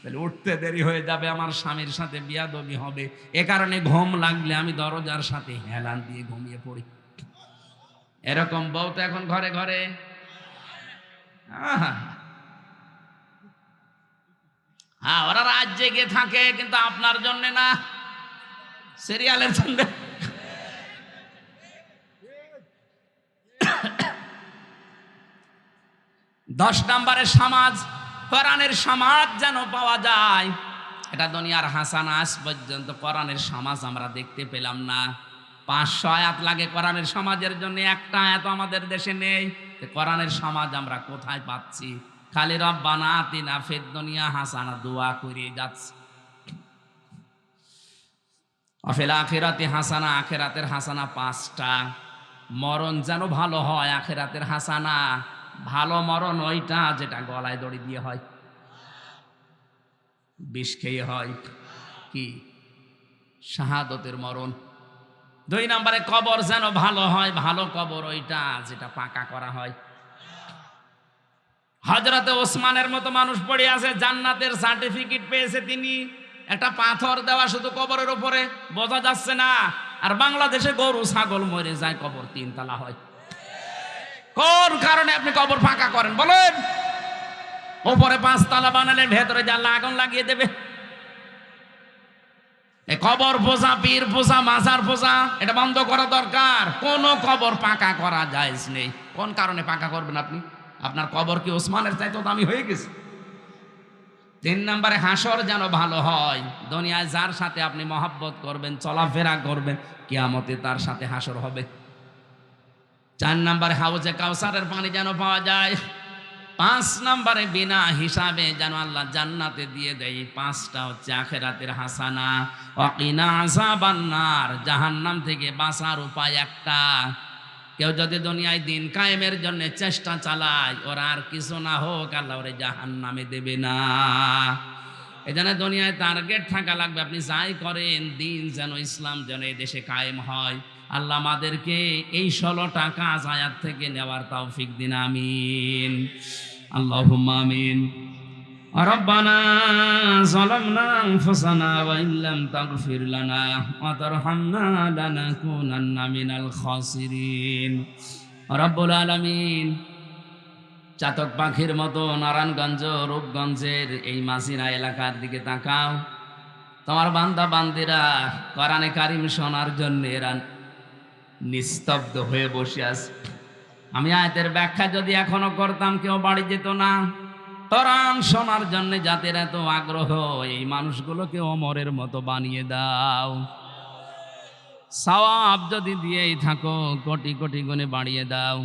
তাহলে উঠতে দেরি হয়ে যাবে, আমার স্বামীর সাথে বিয়াদবি হবে। এ কারণে ঘুম লাগলে আমি দরজার সাথে হেলান দিয়ে ঘুমিয়ে পড়ি। এরকম বউ তো এখন ঘরে ঘরে। হ্যাঁ, ওরা রাত জেগে থাকে, কিন্তু আপনার জন্য না, সিরিয়ালের জন্য। 10 নম্বরে সমাজ, কোরআনের সমাজ যেন পাওয়া যায়। এটা দুনিয়ার হাসানা। আজ পর্যন্ত কোরআনের সমাজ আমরা দেখতে পেলাম না। 500 আয়াত লাগে কোরআনের সমাজের জন্য, একটা আয়াত আমাদের দেশে নেই। কোরআনের সমাজ আমরা কোথায় পাচ্ছি? খালি রব্বানা আতিনা ফিদ দুনিয়া হাসানা দোয়া করে যাচ্ছে। অফিল আখিরাতি হাসানা, আখিরাতের হাসানা 5টা। মরণ যেন ভালো হয়, আখিরাতের হাসানা। ভালো মরণ ওইটা যেটা গলায় দড়ি দিয়ে হয়, বিষ খেয়ে হয়, কি শাহাদতের মরণ। 2 নম্বরে কবর যেন ভালো হয়, ভালো কবর ওইটা যেটা পাকা করা হয়। হযরতে ওসমানের মতো মানুষ পড়ে আছে, জান্নাতের সার্টিফিকেট পেয়েছে তিনি। একটা পাথর দেওয়া শুধু কবরের উপরে, বোঝা যাচ্ছে না। আর বাংলাদেশে গরু ছাগল মরে যায়, কবর 3 তলা হয়। কোন কারণে আপনি কবর ফাঁকা করেন বলেন? উপরে 5 তলা বানালে ভেতরে জানলা আগুন লাগিয়ে দেবে। এই কবর পূজা, পীর পূজা, মাজার পূজা এটা বন্ধ করা দরকার। কোন কবর পাকা করা জায়েজ নেই। কোন কারণে পাকা করবেন আপনি? আপনার কবর কি ওসমানের চাইতে দামি হয়ে গেছে? 3 নম্বরে হাসর যেন ভালো হয়। দুনিয়ায় যার সাথে আপনি মহব্বত করবেন, চলাফেরা করবেন, কিয়ামতে তার সাথে হাসর হবে। 4 নম্বরে হাউজে কাউসারের পানি যেন পাওয়া যায়। 5 নম্বরে বিনা হিসাবে যেন আল্লাহ জান্নাতে দিয়ে দেয়। 5টা হচ্ছে আখিরাতের হাসানা। ওয়াকিনা আযাবান নার, জাহান্নাম থেকে বাঁচার উপায় একটা। কেউ যদি দুনিয়ায় দিন কায়েমের জন্য চেষ্টা চালায়, ওর আর কিছু না হোক, আল্লাহ ওরে জাহান্নামে দেবে না। এজন্য দুনিয়ায় টার্গেট থাকা লাগবে, আপনি যাই করেন দিন যেন, ইসলাম যেন এই দেশে কায়েম হয়। আল্লাহ আমাদেরকে এই 16টা কাজ আয়াত থেকে নেওয়ার তৌফিক দিন, আমিন। আল্লাহুম্মা আমিন। রব্বানা যালামনা আনফুসানা ওয়া ইল্লাম তাগফির লানা ওয়া তারহামনা লানাকুনান্না মিনাল খাসিরিন। রব্বুল আলামিন, চাতক পাখির মতো নারায়ণগঞ্জ, রূপগঞ্জের এই মাসিরা এলাকার দিকে তাকাও। তোমার বান্দা বান্দিরা কোরআনে কারিম শোনার জন্য এরা নিস্তব্ধ হয়ে বসে আছে। আমি আয়াতের ব্যাখ্যা যদি এখনো করতাম, কেউ বাড়ি যেত না। কোরআন শোনার জন্য যাদের এত আগ্রহ, এই মানুষগুলোকে ওমরের মতো বানিয়ে দাও। সওয়াব যদি দিয়েই থাকো, কোটি কোটি গুণে বাড়িয়ে দাও।